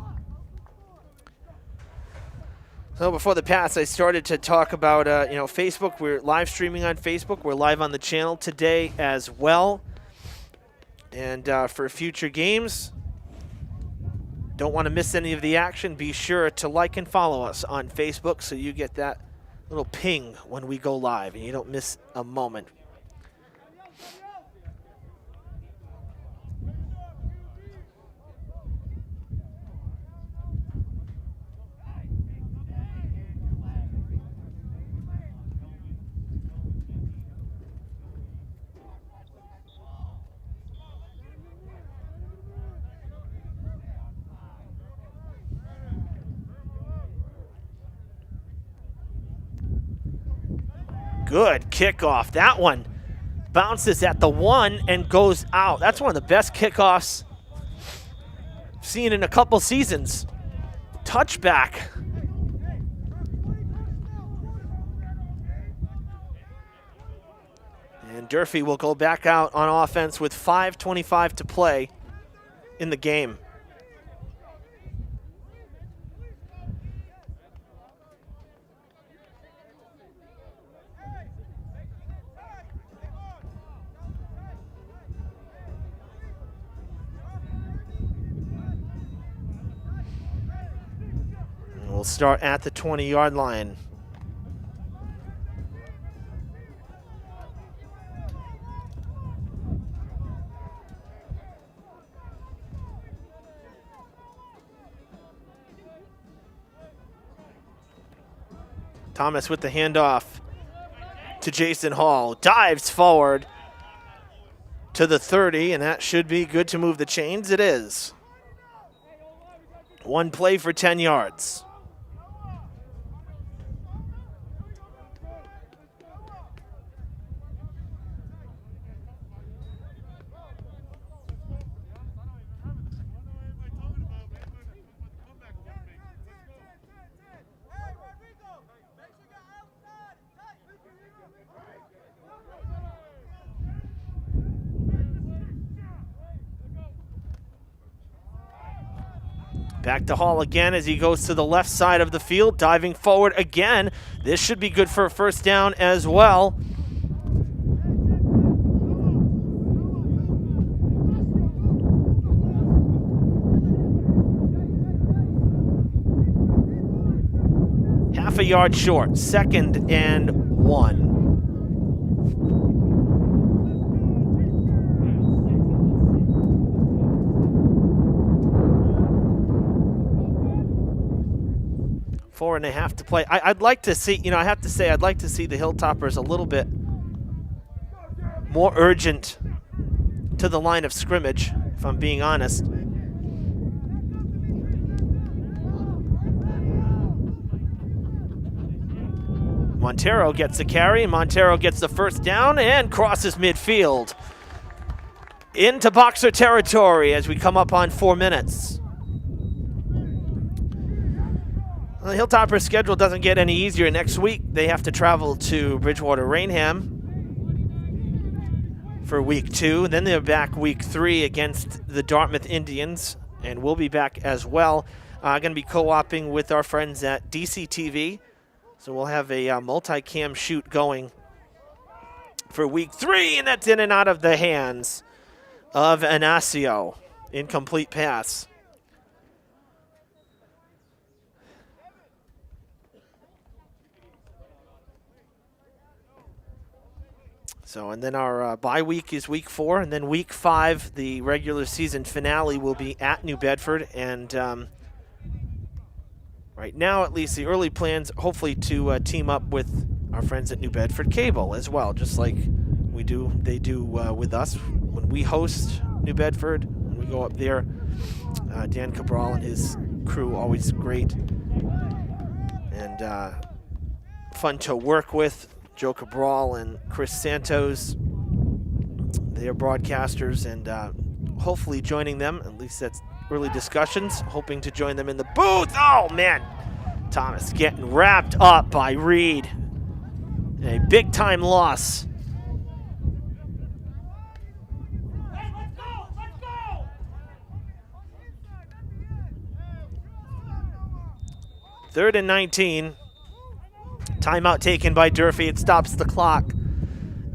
So before the pass, I started to talk about, Facebook. We're live streaming on Facebook. We're live on the channel today as well. And for future games, don't want to miss any of the action. Be sure to like and follow us on Facebook so you get that little ping when we go live and you don't miss a moment. Good kickoff. That one bounces at the 1 and goes out. That's one of the best kickoffs I've seen in a couple seasons. Touchback. And Durfee will go back out on offense with 5:25 to play in the game. We'll start at the 20-yard line. Thomas with the handoff to Jason Hall. Dives forward to the 30, and that should be good to move the chains. It is. One play for 10 yards. Back to Hall again as he goes to the left side of the field, diving forward again. This should be good for a first down as well. Half a yard short, 2nd and 1. Four and a half to play. I'd like to see, I have to say, I'd like to see the Hilltoppers a little bit more urgent to the line of scrimmage, if I'm being honest. Montero gets the carry. Montero gets the first down and crosses midfield into Boxer territory as we come up on 4 minutes. Well, the Hilltoppers' schedule doesn't get any easier. Next week, they have to travel to Bridgewater-Rainham for week 2. Then they're back week 3 against the Dartmouth Indians, and we'll be back as well. Going to be co-oping with our friends at DCTV. So we'll have a multi-cam shoot going for week 3, and that's in and out of the hands of Anasio. Incomplete pass. So, and then our bye week is week 4, and then week 5, the regular season finale will be at New Bedford. And right now, at least the early plans, hopefully to team up with our friends at New Bedford Cable as well, just like they do with us when we host New Bedford, when we we go up there. Dan Cabral and his crew, always great and fun to work with. Joe Cabral and Chris Santos, they are broadcasters, and hopefully joining them, at least that's early discussions, hoping to join them in the booth. Oh, man. Thomas getting wrapped up by Reed. A big-time loss. Third and 19. Timeout taken by Durfee. It stops the clock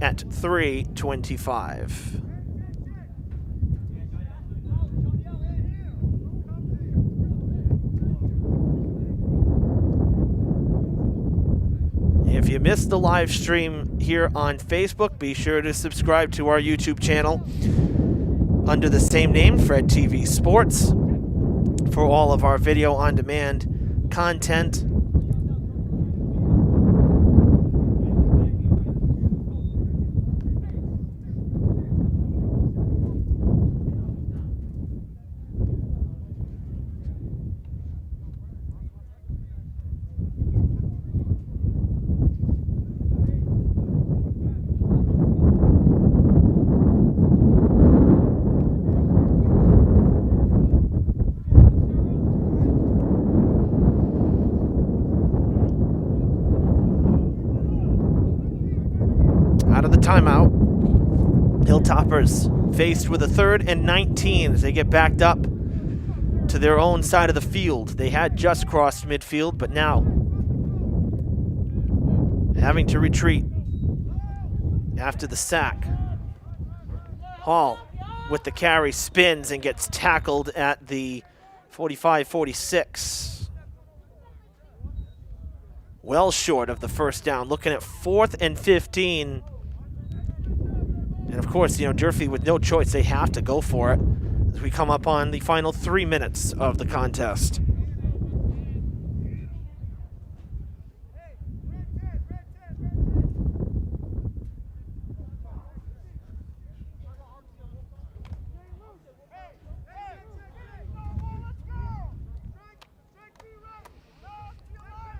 at 3:25. If you missed the live stream here on Facebook, be sure to subscribe to our YouTube channel under the same name, Fred TV Sports, for all of our video on demand content. Timeout. Hilltoppers faced with a 3rd and 19 as they get backed up to their own side of the field. They had just crossed midfield, but now having to retreat after the sack. Hall with the carry spins and gets tackled at the 45-46. Well short of the first down. Looking at 4th and 15. And of course, Durfee with no choice, they have to go for it as we come up on the final 3 minutes of the contest.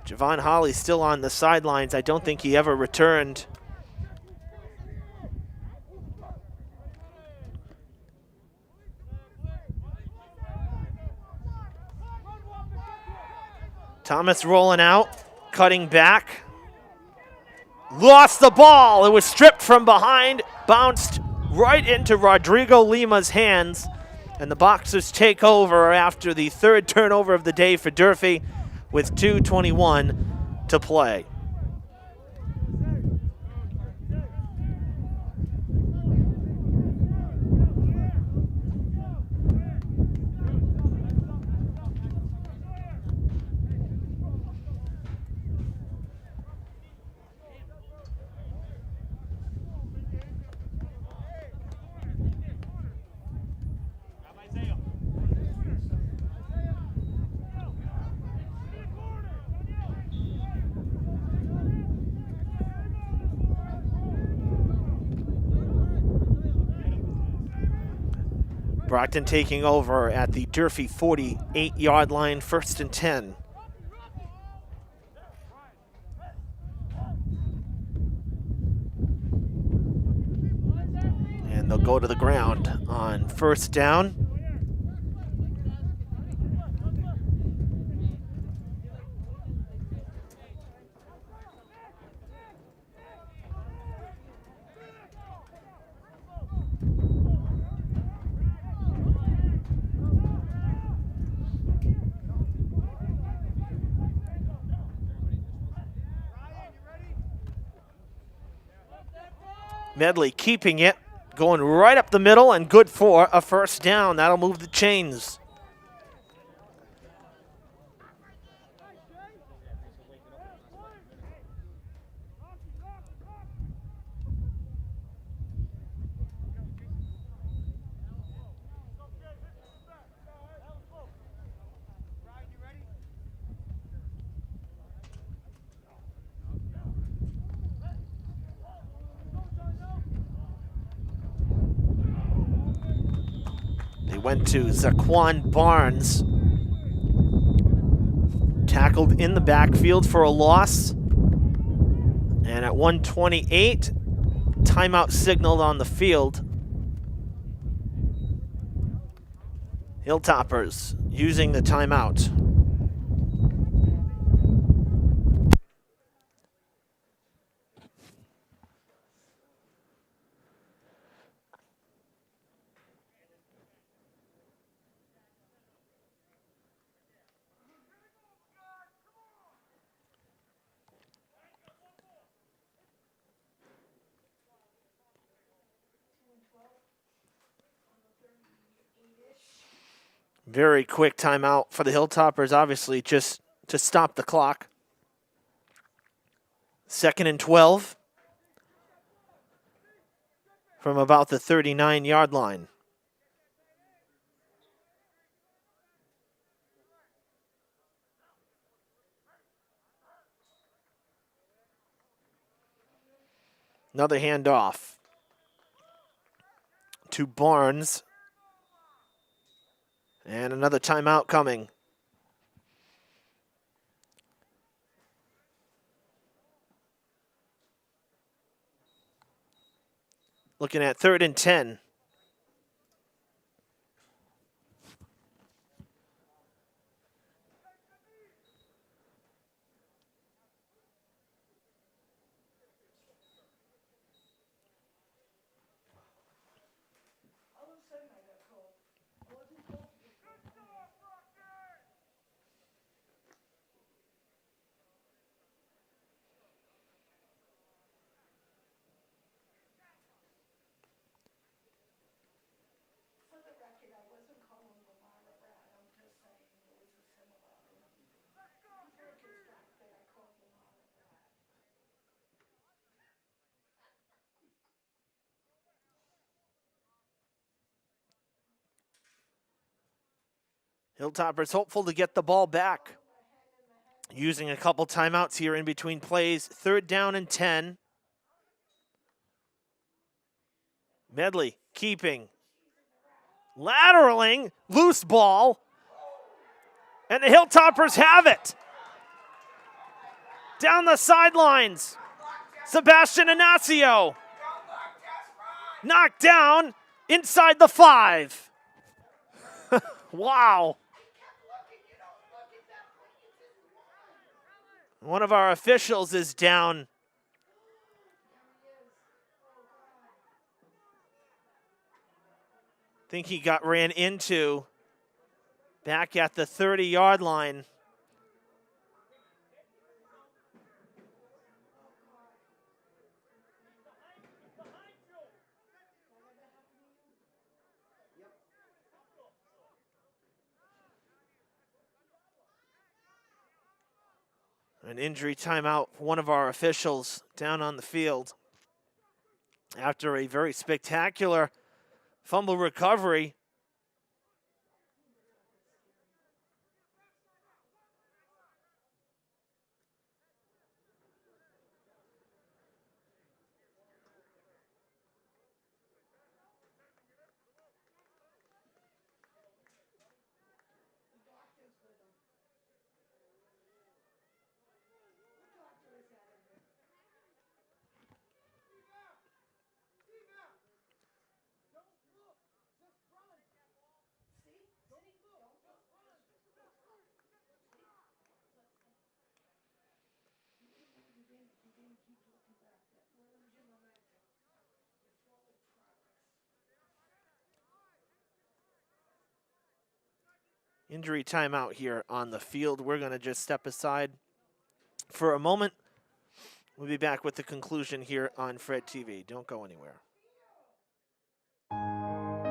Javon Holly still on the sidelines. I don't think he ever returned. Thomas rolling out, cutting back. Lost the ball. It was stripped from behind, bounced right into Rodrigo Lima's hands, and the Boxers take over after the 3rd turnover of the day for Durfee with 2:21 to play. Brockton taking over at the Durfee 48-yard line, 1st and 10. And they'll go to the ground on 1st down. Medley keeping it, going right up the middle and good for a 1st down. That'll move the chains. went to Zaquan Barnes. Tackled in the backfield for a loss. And at 1:28, timeout signaled on the field. Hilltoppers using the timeout. Very quick timeout for the Hilltoppers, obviously, just to stop the clock. 2nd and 12 from about the 39-yard line. Another handoff to Barnes. And another timeout coming. Looking at 3rd and 10. Hilltoppers hopeful to get the ball back. Using a couple timeouts here in between plays. 3rd down and 10. Medley keeping. Lateraling. Loose ball. And the Hilltoppers have it. Down the sidelines. Sebastian Inacio. Knocked down inside the 5. Wow. One of our officials is down. I think he got ran into back at the 30-yard line. An injury timeout for one of our officials down on the field after a very spectacular fumble recovery. Injury timeout here on the field. We're going to just step aside for a moment. We'll be back with the conclusion here on Fred TV. Don't go anywhere.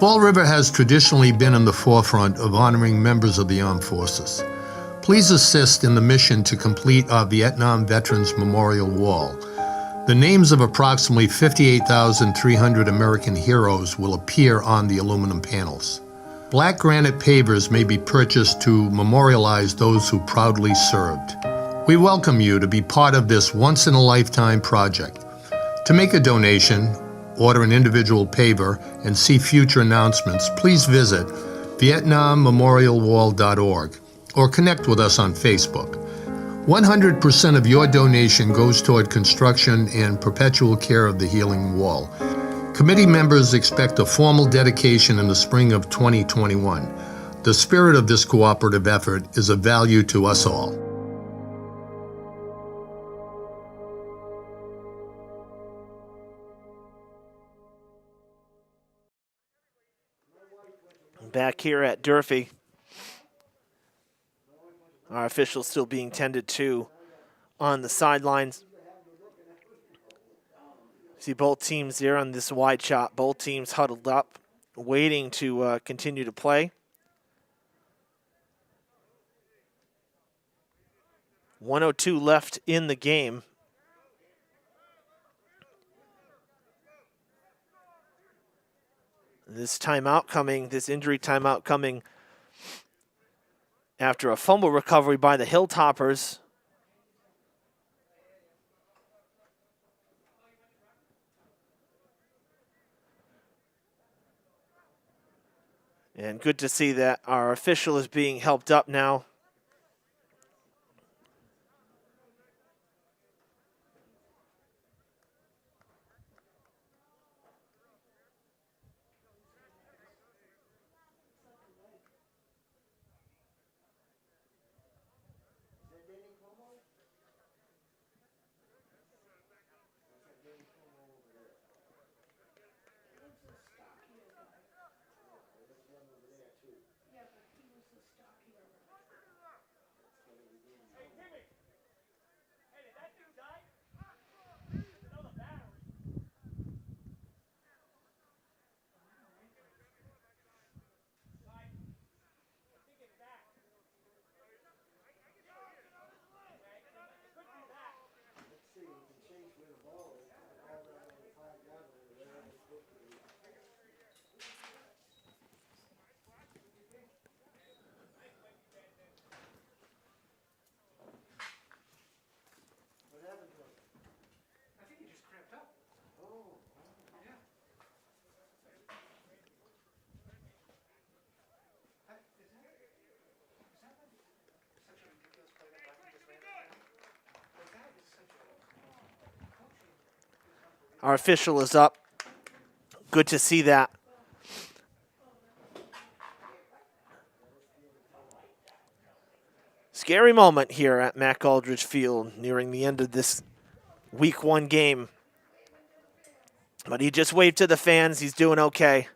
Fall River has traditionally been in the forefront of honoring members of the armed forces. Please assist in the mission to complete our Vietnam Veterans Memorial Wall. The names of approximately 58,300 American heroes will appear on the aluminum panels. Black granite pavers may be purchased to memorialize those who proudly served. We welcome you to be part of this once-in-a-lifetime project. To make a donation, order an individual paver, and see future announcements, please visit VietnamMemorialWall.org, or connect with us on Facebook. 100% of your donation goes toward construction and perpetual care of the Healing Wall. Committee members expect a formal dedication in the spring of 2021. The spirit of this cooperative effort is of value to us all. Back here at Durfee, our officials still being tended to on the sidelines. See both teams there on this wide shot. Both teams huddled up, waiting to continue to play. 1:02 left in the game. This timeout coming, this injury timeout coming after a fumble recovery by the Hilltoppers. And good to see that our official is being helped up now. Our official is up. Good to see that. Scary moment here at Mac Aldridge Field nearing the end of this Week 1 game. But he just waved to the fans. He's doing okay.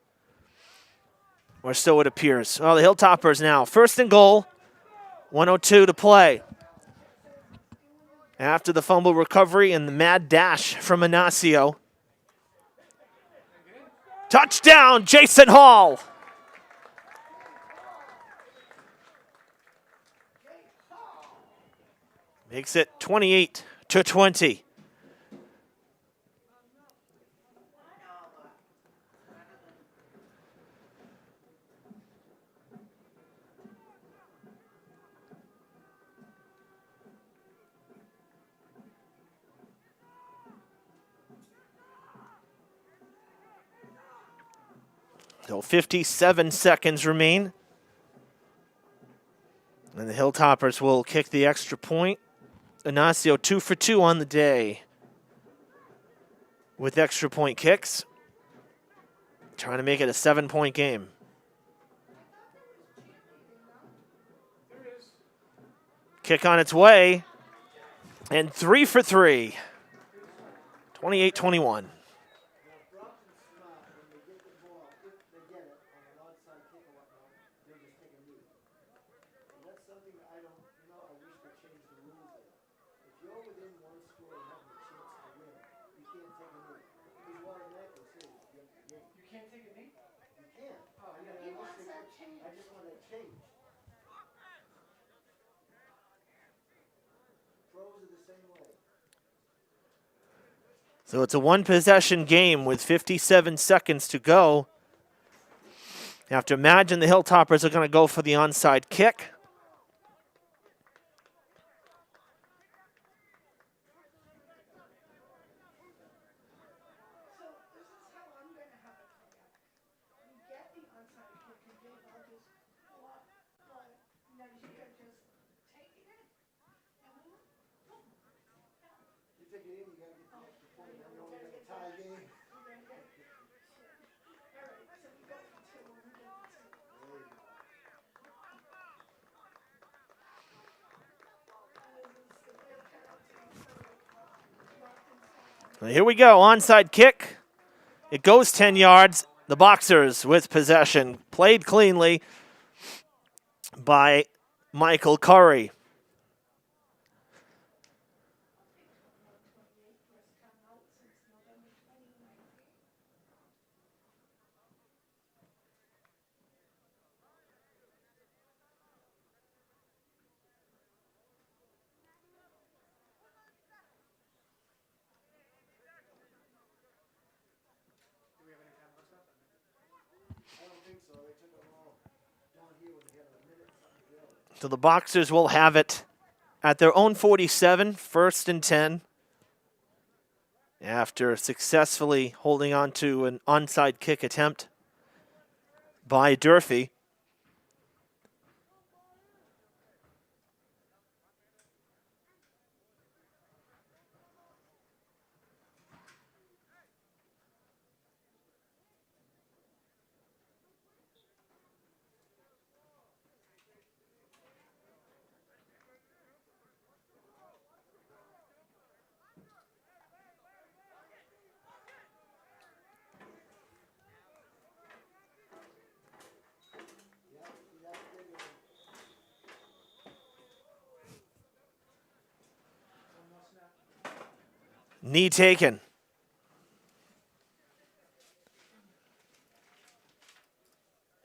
Or so it appears. Well, the Hilltoppers now. 1st and goal. 1:02 to play. After the fumble recovery and the mad dash from Inacio. Touchdown, Jason Hall. Makes it 28-20. So 57 seconds remain. And the Hilltoppers will kick the extra point. Inacio 2 for 2 on the day with extra point kicks. Trying to make it a 7-point game. Kick on its way. And 3 for 3. 28-21. So it's a one-possession game with 57 seconds to go. You have to imagine the Hilltoppers are going to go for the onside kick. Here we go, onside kick. It goes 10 yards. The Boxers with possession. Played cleanly by Michael Curry. So the Boxers will have it at their own 47, 1st and 10. After successfully holding on to an onside kick attempt by Durfee. Knee taken.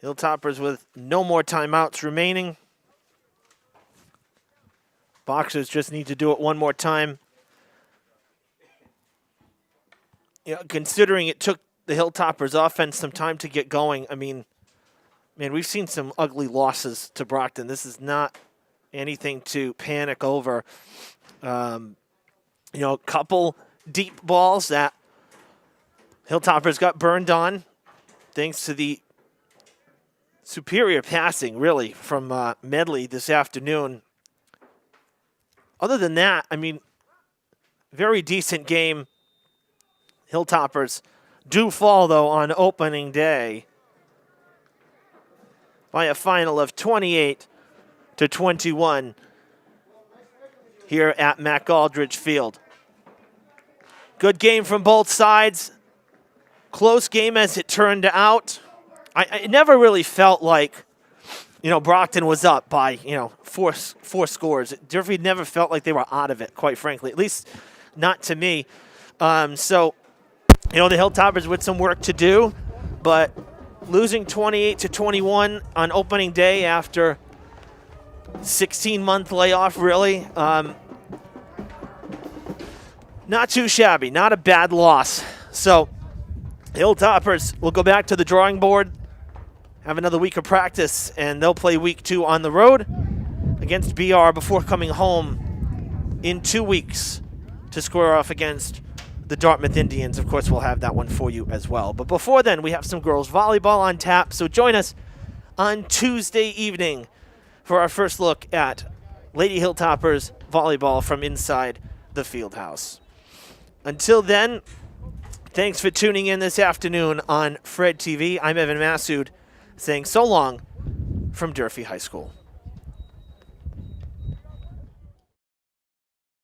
Hilltoppers with no more timeouts remaining. Boxers just need to do it one more time. You know, considering it took the Hilltoppers offense some time to get going, I mean, man, we've seen some ugly losses to Brockton. This is not anything to panic over. You know, a couple deep balls that Hilltoppers got burned on thanks to the superior passing, really, from Medley this afternoon. Other than that, I mean, very decent game. Hilltoppers do fall, though, on opening day by a final of 28-21 here at Mac Aldridge Field. Good game from both sides. Close game as it turned out. I never really felt like, you know, Brockton was up by, you know, four scores. Durfee never felt like they were out of it, quite frankly, at least not to me. So, you know, the Hilltoppers with some work to do, but losing 28-21 on opening day after 16-month layoff, really. Not too shabby, not a bad loss. So, Hilltoppers will go back to the drawing board, have another week of practice, and they'll play week 2 on the road against BR before coming home in 2 weeks to square off against the Dartmouth Indians. Of course, we'll have that one for you as well. But before then, we have some girls volleyball on tap, so join us on Tuesday evening for our first look at Lady Hilltoppers volleyball from inside the field house. Until then, thanks for tuning in this afternoon on Fred TV. I'm Evan Massoud saying so long from Durfee High School.